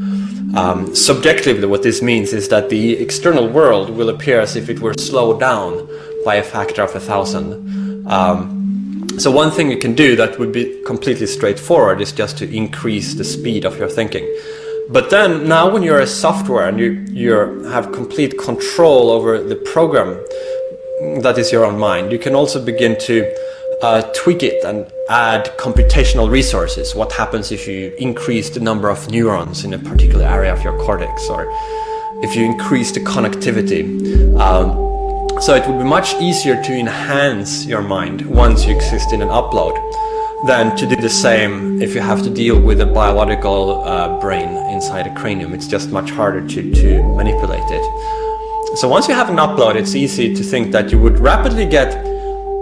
Subjectively, what this means is that the external world will appear as if it were slowed down by a factor of 1,000. So one thing you can do that would be completely straightforward is just to increase the speed of your thinking. But then now when you're a software and you have complete control over the program that is your own mind, you can also begin to tweak it and add computational resources. What happens if you increase the number of neurons in a particular area of your cortex, or if you increase the connectivity. So it would be much easier to enhance your mind once you exist in an upload than to do the same if you have to deal with a biological brain inside a cranium. It's just much harder to manipulate it. So once you have an upload, it's easy to think that you would rapidly get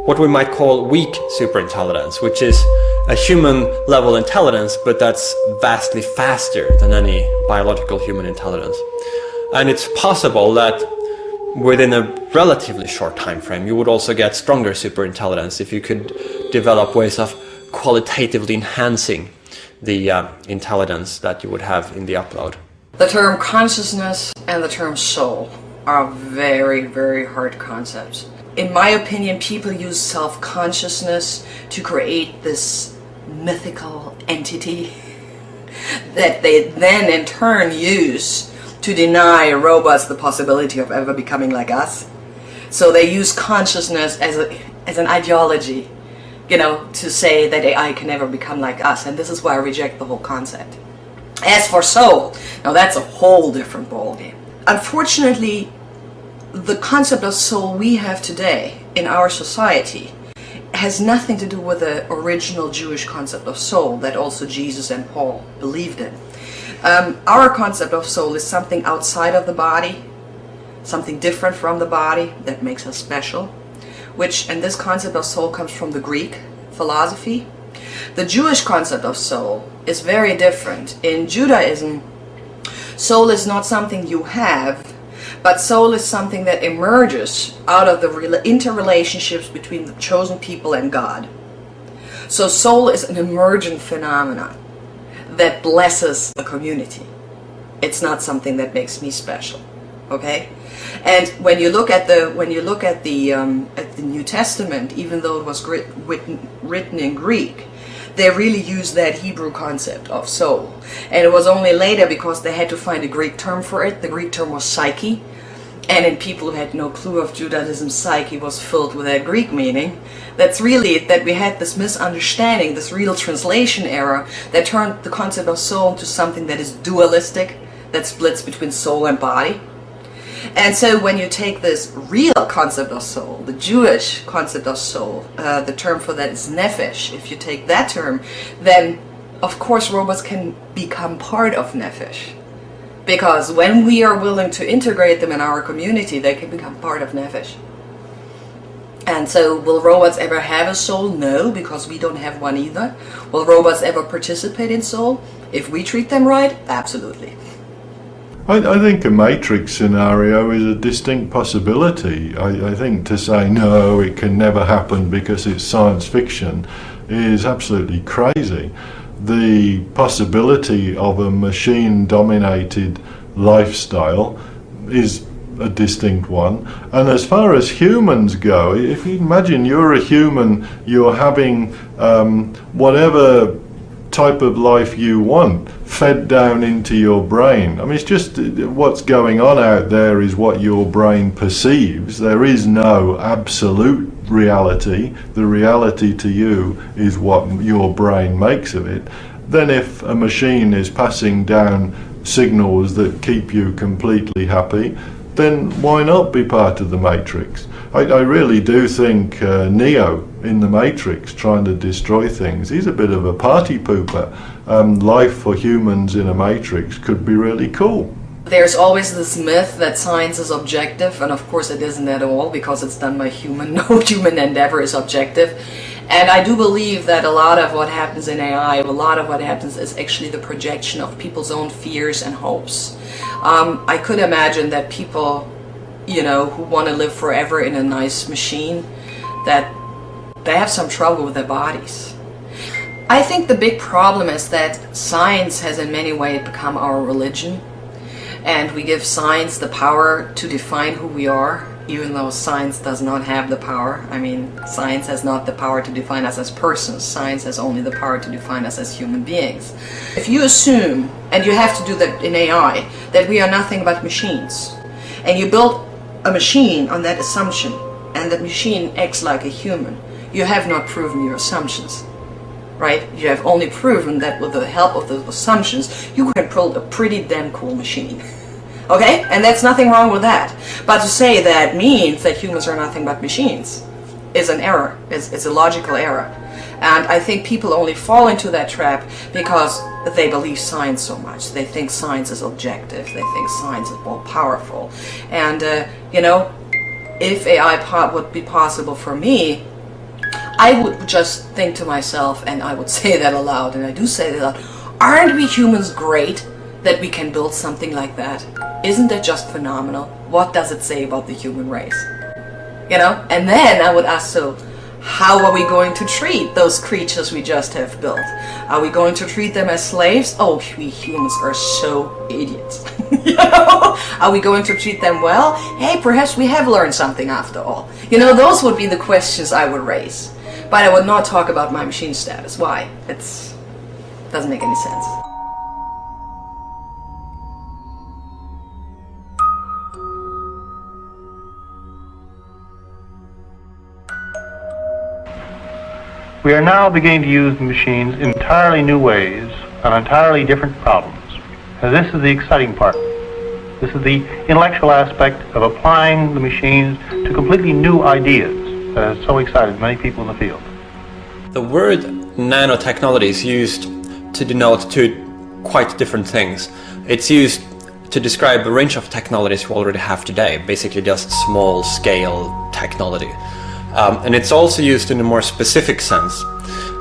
what we might call weak superintelligence, which is a human-level intelligence, but that's vastly faster than any biological human intelligence. And it's possible that within a relatively short time frame, you would also get stronger superintelligence if you could develop ways of qualitatively enhancing the intelligence that you would have in the upload. The term consciousness and the term soul are very, very hard concepts. In my opinion, people use self-consciousness to create this mythical entity that they then in turn use to deny robots the possibility of ever becoming like us. So they use consciousness as an ideology, you know, to say that AI can never become like us, and this is why I reject the whole concept. As for soul, now that's a whole different ballgame. Unfortunately, the concept of soul we have today in our society has nothing to do with the original Jewish concept of soul that also Jesus and Paul believed in. Our concept of soul is something outside of the body, something different from the body that makes us special, and this concept of soul comes from the Greek philosophy. The Jewish concept of soul is very different. In Judaism, soul is not something you have, But soul is something that emerges out of the interrelationships between the chosen people and God. So soul is an emergent phenomenon that blesses the community. It's not something that makes me special, okay? And when you look at the New Testament, even though it was written in Greek, they really used that Hebrew concept of soul. And it was only later, because they had to find a Greek term for it. The Greek term was psyche. And in people who had no clue of Judaism, psyche was filled with that Greek meaning. That's really that we had this misunderstanding, this real translation error that turned the concept of soul into something that is dualistic, that splits between soul and body. And so when you take this real concept of soul, the Jewish concept of soul, the term for that is nefesh. If you take that term, then of course robots can become part of nefesh. Because when we are willing to integrate them in our community, they can become part of nefesh. And so will robots ever have a soul? No, because we don't have one either. Will robots ever participate in soul? If we treat them right, absolutely. I think a Matrix scenario is a distinct possibility. I think to say no, it can never happen because it's science fiction is absolutely crazy. The possibility of a machine-dominated lifestyle is a distinct one. And as far as humans go, if you imagine you're a human, you're having whatever type of life you want fed down into your brain. I mean, it's just what's going on out there is what your brain perceives. There is no absolute reality. The reality to you is what your brain makes of it. Then if a machine is passing down signals that keep you completely happy, then why not be part of the Matrix? I really do think Neo in the Matrix trying to destroy things, he's a bit of a party pooper. Life for humans in a Matrix could be really cool. There's always this myth that science is objective, and of course it isn't at all, because it's done by human. No human endeavor is objective. And I do believe that a lot of what happens in AI, a lot of what happens is actually the projection of people's own fears and hopes. I could imagine that people, you know, who want to live forever in a nice machine, that they have some trouble with their bodies. I think the big problem is that science has in many ways become our religion, and we give science the power to define who we are, even though science does not have the power. I mean, science has not the power to define us as persons. Science has only the power to define us as human beings. If you assume, and you have to do that in AI, that we are nothing but machines, and you build a machine on that assumption, and that machine acts like a human, you have not proven your assumptions, right? You have only proven that with the help of those assumptions, you can build a pretty damn cool machine. Okay? And that's nothing wrong with that. But to say that means that humans are nothing but machines is an error. It's a logical error. And I think people only fall into that trap because they believe science so much. They think science is objective. They think science is more powerful. And, you know, if AI would be possible for me, I would just think to myself, and I would say that aloud, and I do say that aloud, aren't we humans great that we can build something like that? Isn't that just phenomenal? What does it say about the human race? You know? And then I would ask, so how are we going to treat those creatures we just have built? Are we going to treat them as slaves? Oh, we humans are so idiots. You know? Are we going to treat them well? Hey, perhaps we have learned something after all. You know, those would be the questions I would raise. But I would not talk about my machine status. Why? It doesn't make any sense. We are now beginning to use the machines in entirely new ways on entirely different problems. And this is the exciting part. This is the intellectual aspect of applying the machines to completely new ideas that has so excited many people in the field. The word nanotechnology is used to denote two quite different things. It's used to describe a range of technologies we already have today, basically just small-scale technology. And it's also used in a more specific sense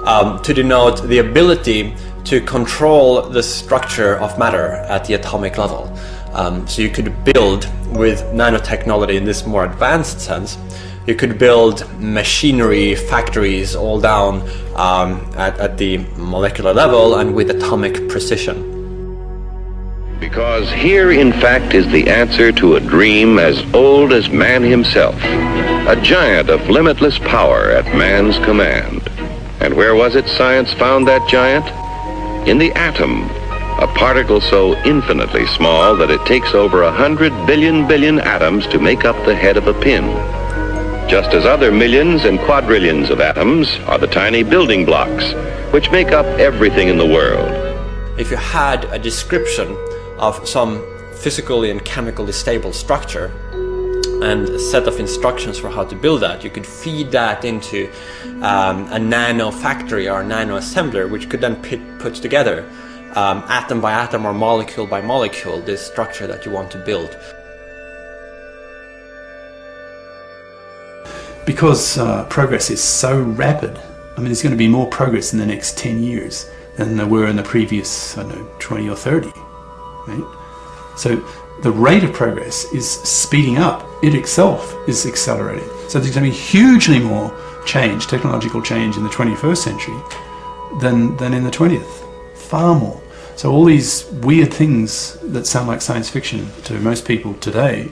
to denote the ability to control the structure of matter at the atomic level. So you could build with nanotechnology in this more advanced sense, you could build machinery factories all down at the molecular level and with atomic precision. Because here, in fact, is the answer to a dream as old as man himself, a giant of limitless power at man's command. And where was it science found that giant? In the atom, a particle so infinitely small that it takes over 100 billion atoms to make up the head of a pin. Just as other millions and quadrillions of atoms are the tiny building blocks which make up everything in the world. If you had a description of some physically and chemically stable structure and a set of instructions for how to build that, you could feed that into a nano factory or a nano assembler, which could then put together atom by atom or molecule by molecule this structure that you want to build. Because progress is so rapid, I mean, there's going to be more progress in the next 10 years than there were in the previous, I don't know, 20 or 30. Right? So the rate of progress is speeding up. It itself is accelerating. So there's going to be hugely more change, technological change in the 21st century than in the 20th. Far more. So all these weird things that sound like science fiction to most people today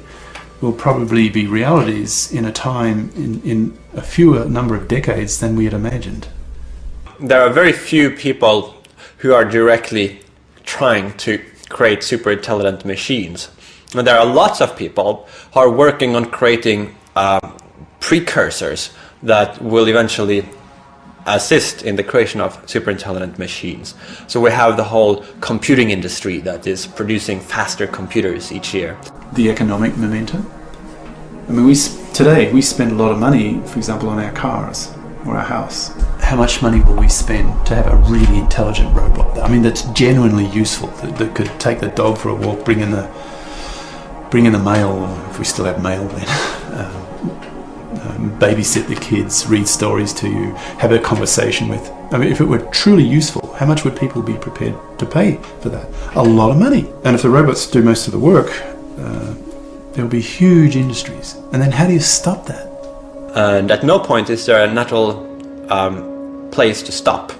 will probably be realities in a time, in a fewer number of decades than we had imagined. There are very few people who are directly trying to create super intelligent machines. And there are lots of people who are working on creating precursors that will eventually assist in the creation of super intelligent machines. So we have the whole computing industry that is producing faster computers each year. The economic momentum. I mean, today we spend a lot of money, for example, on our cars or our house. How much money will we spend to have a really intelligent robot? I mean, that's genuinely useful, that could take the dog for a walk, bring in the mail, if we still have mail then, babysit the kids, read stories to you, have a conversation with. I mean, if it were truly useful, how much would people be prepared to pay for that? A lot of money. And if the robots do most of the work, there will be huge industries. And then how do you stop that? And at no point is there a natural place to stop.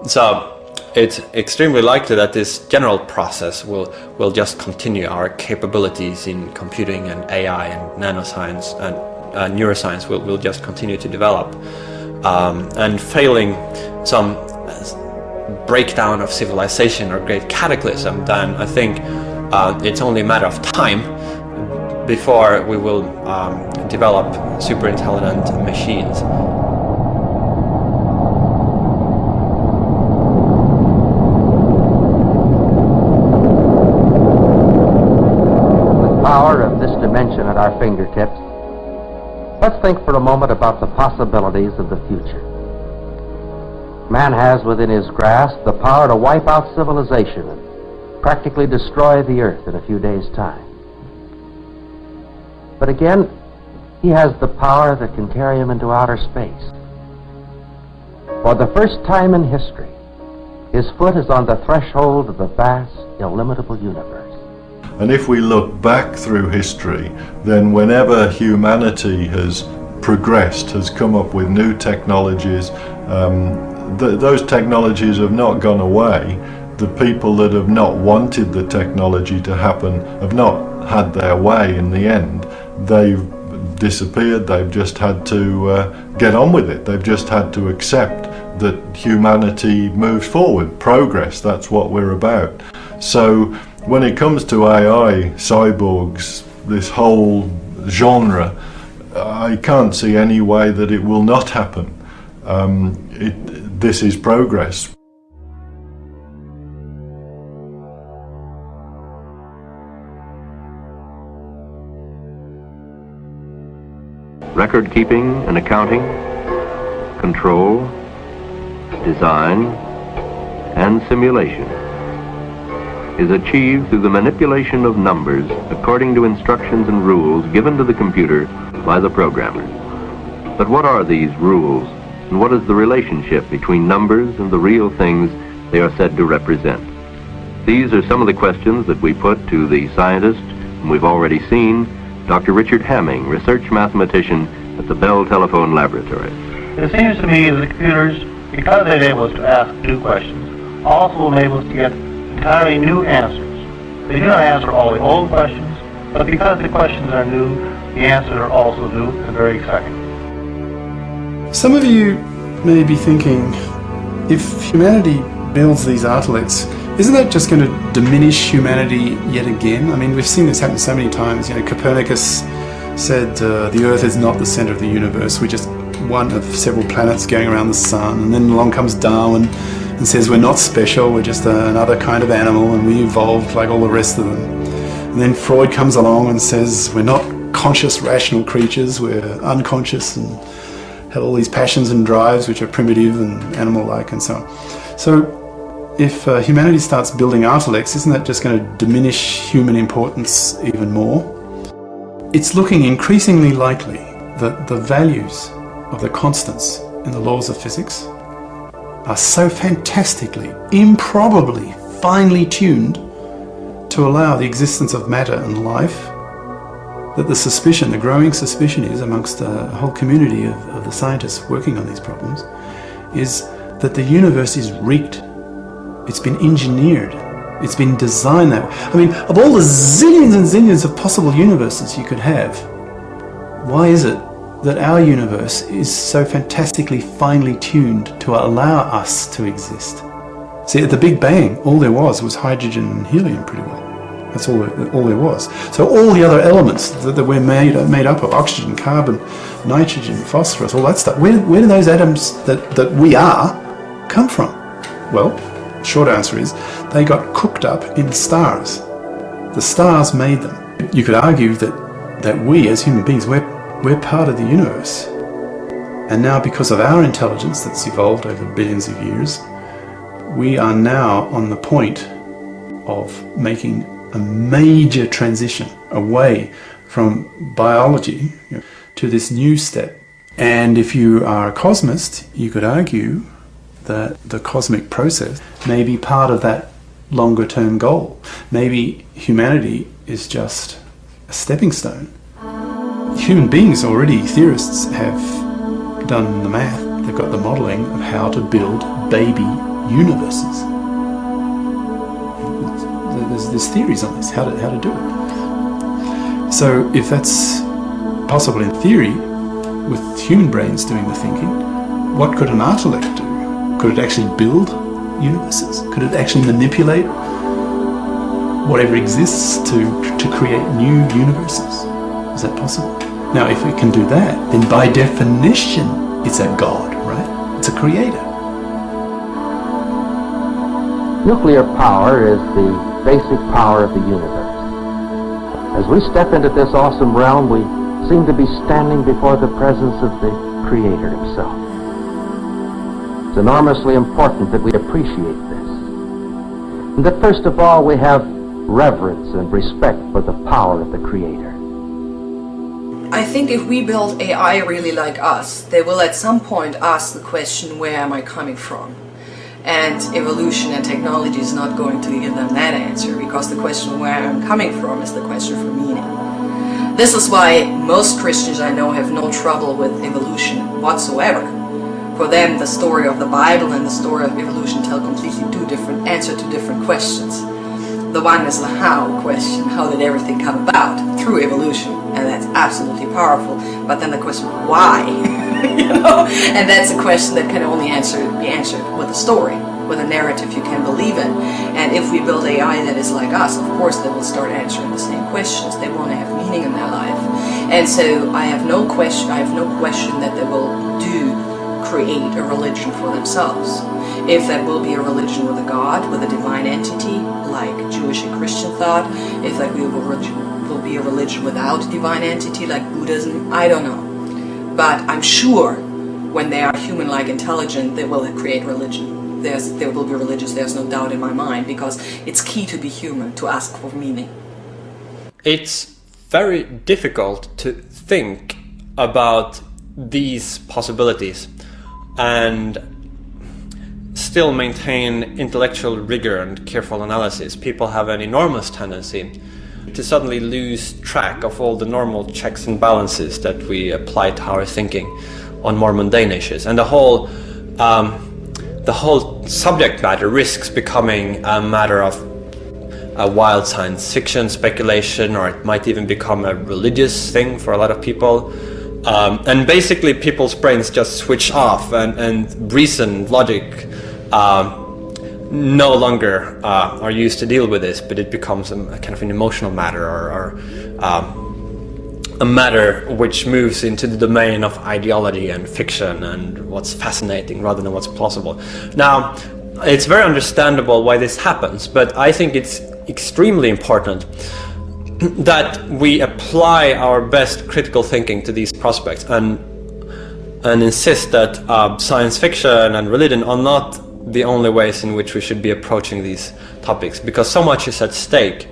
So it's extremely likely that this general process will just continue. Our capabilities in computing and AI and nanoscience and neuroscience will just continue to develop. And failing some breakdown of civilization or great cataclysm, then I think it's only a matter of time before we will develop super intelligent machines. With power of this dimension at our fingertips, let's think for a moment about the possibilities of the future. Man has within his grasp the power to wipe out civilization and practically destroy the earth in a few days' time. But again, he has the power that can carry him into outer space. For the first time in history, his foot is on the threshold of the vast, illimitable universe. And if we look back through history, then whenever humanity has progressed, has come up with new technologies, those technologies have not gone away. The people that have not wanted the technology to happen have not had their way in the end. They've disappeared, they've just had to get on with it. They've just had to accept that humanity moves forward. Progress, that's what we're about. So when it comes to AI, cyborgs, this whole genre, I can't see any way that it will not happen. This is progress. Record keeping and accounting, control, design, and simulation is achieved through the manipulation of numbers according to instructions and rules given to the computer by the programmer. But what are these rules, and what is the relationship between numbers and the real things they are said to represent? These are some of the questions that we put to the scientist And we've already seen Dr. Richard Hamming, research mathematician at the Bell Telephone Laboratory. It seems to me that the computers, because they enable us to ask new questions, also enable us to get entirely new answers. They do not answer all the old questions, but because the questions are new, the answers are also new and very exciting. Some of you may be thinking, if humanity builds these artefacts, isn't that just going to diminish humanity yet again? I mean, we've seen this happen so many times. You know, Copernicus said the Earth is not the center of the universe. We're just one of several planets going around the sun. And then along comes Darwin and says we're not special, we're just another kind of animal and we evolved like all the rest of them. And then Freud comes along and says we're not conscious, rational creatures, we're unconscious and have all these passions and drives which are primitive and animal-like and so on. So if humanity starts building artefacts, isn't that just going to diminish human importance even more? It's looking increasingly likely that the values of the constants in the laws of physics are so fantastically, improbably, finely tuned to allow the existence of matter and life that the suspicion, the growing suspicion is amongst a whole community of the scientists working on these problems, is that the universe is rigged. It's been engineered. It's been designed that way. I mean, of all the zillions and zillions of possible universes you could have, why is it that our universe is so fantastically finely tuned to allow us to exist? See, at the Big Bang, all there was hydrogen and helium pretty well. That's all there was. So all the other elements that we're made up of, oxygen, carbon, nitrogen, phosphorus, all that stuff, where do those atoms that we are come from? Well, short answer is they got cooked up in stars. The stars made them. You could argue that we as human beings, we're part of the universe. And now because of our intelligence that's evolved over billions of years, we are now on the point of making a major transition away from biology to this new step. And if you are a cosmist, you could argue that the cosmic process may be part of that longer term goal. Maybe humanity is just a stepping stone. Human beings already, theorists have done the math, they've got the modelling of how to build baby universes. There's theories on this, how to do it. So if that's possible in theory, with human brains doing the thinking, what could an artefakt do? Could it actually build universes? Could it actually manipulate whatever exists to create new universes? Is that possible? Now, if it can do that, then by definition, it's a god, right? It's a creator. Nuclear power is the basic power of the universe. As we step into this awesome realm, we seem to be standing before the presence of the Creator Himself. It's enormously important that we appreciate this, and that first of all we have reverence and respect for the power of the Creator. I think if we build AI really like us, they will at some point ask the question, where am I coming from? And evolution and technology is not going to give them that answer, because the question where I'm coming from is the question for meaning. This is why most Christians I know have no trouble with evolution whatsoever. For them, the story of the Bible and the story of evolution tell completely answer to different questions. The one is the how question, how did everything come about through evolution, and that's absolutely powerful. But then the question, why? And that's a question that can only be answered with a story, with a narrative you can believe in. And if we build AI that is like us, of course they will start answering the same questions. They want to have meaning in their life. And so I have no question that they will create a religion for themselves. If that will be a religion with a God, with a divine entity, like Jewish and Christian thought, if that will be a religion without a divine entity, like Buddhism, I don't know. But I'm sure when they are human-like intelligent, they will create religion. There will be religious, there's no doubt in my mind, because it's key to be human, to ask for meaning. It's very difficult to think about these possibilities and still maintain intellectual rigor and careful analysis. People have an enormous tendency to suddenly lose track of all the normal checks and balances that we apply to our thinking on more mundane issues. And the whole subject matter risks becoming a matter of a wild science fiction speculation, or it might even become a religious thing for a lot of people. And basically people's brains just switch off, and reason, logic no longer are used to deal with this, but it becomes a kind of an emotional matter, or a matter which moves into the domain of ideology and fiction and what's fascinating rather than what's plausible. Now, it's very understandable why this happens, but I think it's extremely important that we apply our best critical thinking to these prospects and insist that science fiction and religion are not the only ways in which we should be approaching these topics, because so much is at stake,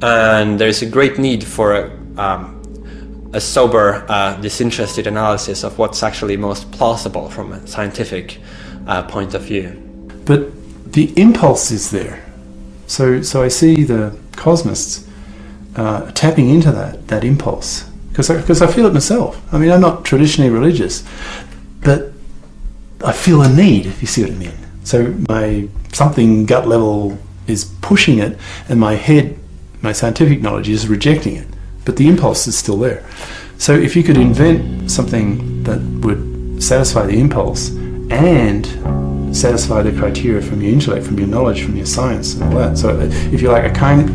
and there's a great need for a sober, disinterested analysis of what's actually most plausible from a scientific point of view. But the impulse is there. So I see the cosmists tapping into that impulse, because I feel it myself. I mean, I'm not traditionally religious, but I feel a need, if you see what I mean. So my something gut level is pushing it, and my head, my scientific knowledge is rejecting it, but the impulse is still there. So if you could invent something that would satisfy the impulse and satisfy the criteria from your intellect, from your knowledge, from your science and all that. So if you like, a kind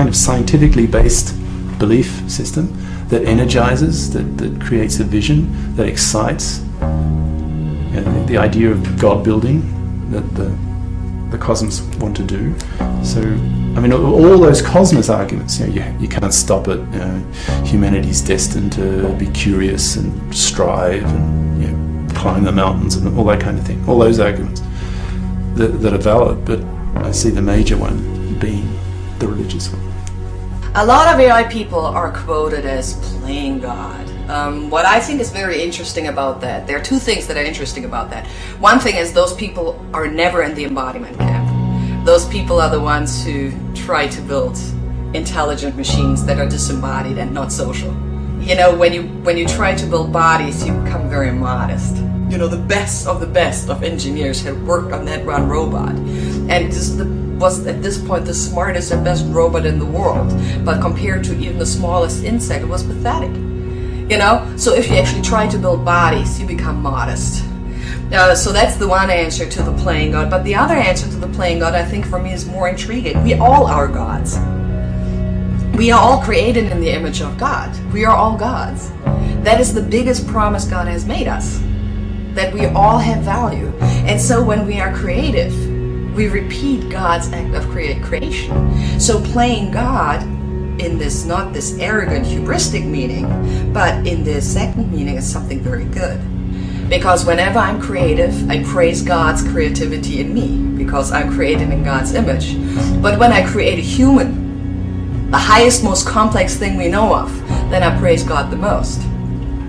of scientifically based belief system that energizes, that creates a vision, that excites, you know, the idea of God building that the cosmos want to do. So I mean, all those cosmos arguments, you know, you can't stop it, you know, humanity's destined to be curious and strive and, you know, climb the mountains and all that kind of thing, all those arguments that are valid, but I see the major one being the religious one. A lot of AI people are quoted as playing God. What I think is very interesting about that, there are two things that are interesting about that. One thing is those people are never in the embodiment camp. Those people are the ones who try to build intelligent machines that are disembodied and not social. You know, when you try to build bodies, you become very modest. You know, the best of engineers have worked on that one robot, and this was at this point the smartest and best robot in the world. But compared to even the smallest insect, it was pathetic. You know, so if you actually try to build bodies, you become modest. So that's the one answer to the playing God. But the other answer to the playing God, I think, for me, is more intriguing. We all are gods. We are all created in the image of God. We are all gods. That is the biggest promise God has made us, that we all have value. And so when we are creative, we repeat God's act of creation. So playing God in this, not this arrogant, hubristic meaning, but in this second meaning, is something very good. Because whenever I'm creative, I praise God's creativity in me, because I'm created in God's image. But when I create a human, the highest, most complex thing we know of, then I praise God the most.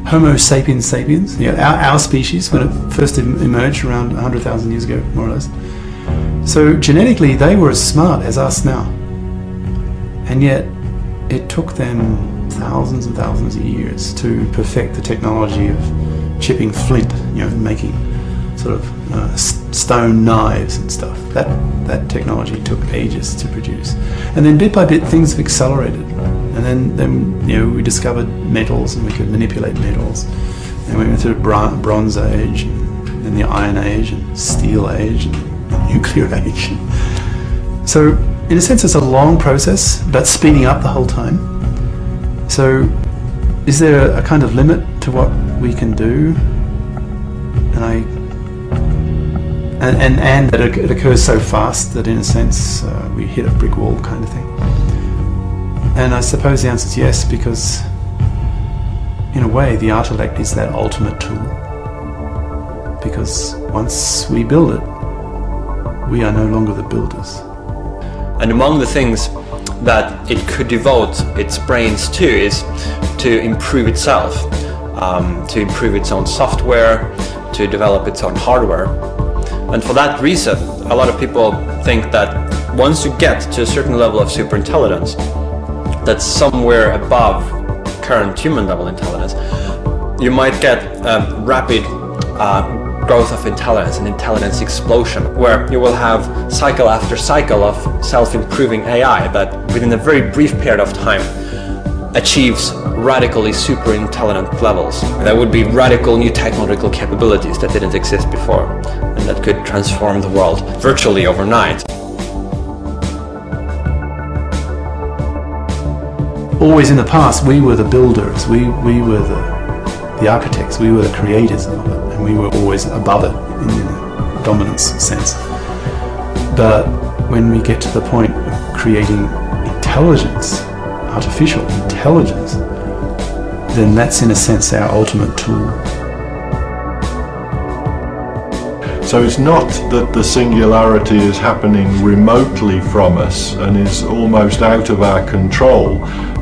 Homo sapiens sapiens, you know, our species, when it first emerged around 100,000 years ago, more or less. So genetically, they were as smart as us now. And yet, it took them thousands and thousands of years to perfect the technology of chipping flint, you know, making sort of stone knives and stuff. That technology took ages to produce. And then bit by bit, things have accelerated. And then you know, we discovered metals, and we could manipulate metals. And we went through the Bronze Age, and then the Iron Age, and Steel Age, and the Nuclear Age. So, in a sense, it's a long process, but speeding up the whole time. So, is there a kind of limit to what we can do? And that it occurs so fast that, in a sense, we hit a brick wall kind of thing. And I suppose the answer is yes, because in a way the intellect is that ultimate tool. Because once we build it, we are no longer the builders. And among the things that it could devote its brains to is to improve itself, to improve its own software, to develop its own hardware. And for that reason, a lot of people think that once you get to a certain level of superintelligence, that's somewhere above current human level intelligence, you might get a rapid growth of intelligence, an intelligence explosion, where you will have cycle after cycle of self-improving AI that within a very brief period of time achieves radically super intelligent levels. There would be radical new technological capabilities that didn't exist before, and that could transform the world virtually overnight. Always in the past, we were the builders, we were the architects, we were the creators of it, and we were always above it in a dominance sense. But when we get to the point of creating intelligence, artificial intelligence, then that's in a sense our ultimate tool. So it's not that the singularity is happening remotely from us and is almost out of our control,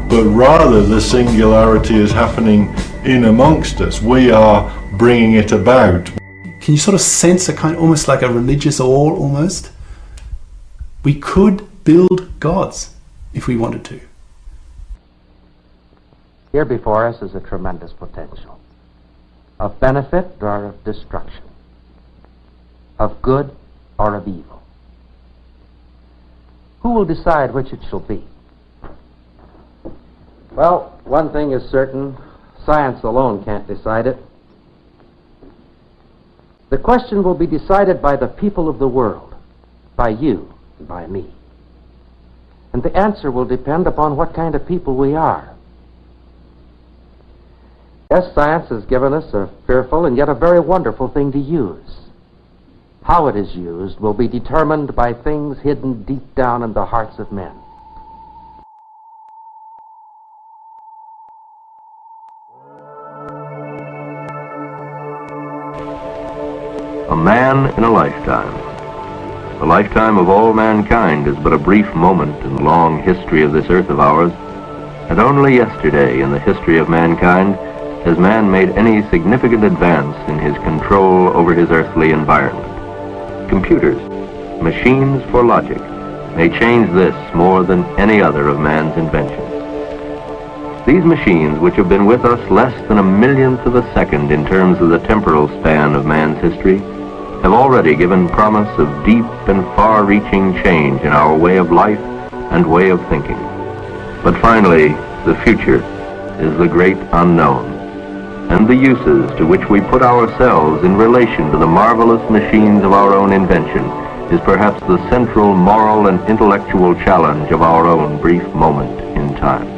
but rather the singularity is happening in amongst us. We are bringing it about. Can you sort of sense a kind, almost like a religious awe almost? We could build gods if we wanted to. Here before us is a tremendous potential, of benefit or of destruction, of good or of evil. Who will decide which it shall be? Well, one thing is certain, science alone can't decide it. The question will be decided by the people of the world, by you and by me. And the answer will depend upon what kind of people we are. Yes, science has given us a fearful and yet a very wonderful thing to use. How it is used will be determined by things hidden deep down in the hearts of men. A man in a lifetime. The lifetime of all mankind is but a brief moment in the long history of this earth of ours, and only yesterday in the history of mankind has man made any significant advance in his control over his earthly environment. Computers, machines for logic, may change this more than any other of man's inventions. These machines, which have been with us less than a millionth of a second in terms of the temporal span of man's history, have already given promise of deep and far-reaching change in our way of life and way of thinking. But finally, the future is the great unknown, and the uses to which we put ourselves in relation to the marvelous machines of our own invention is perhaps the central moral and intellectual challenge of our own brief moment in time.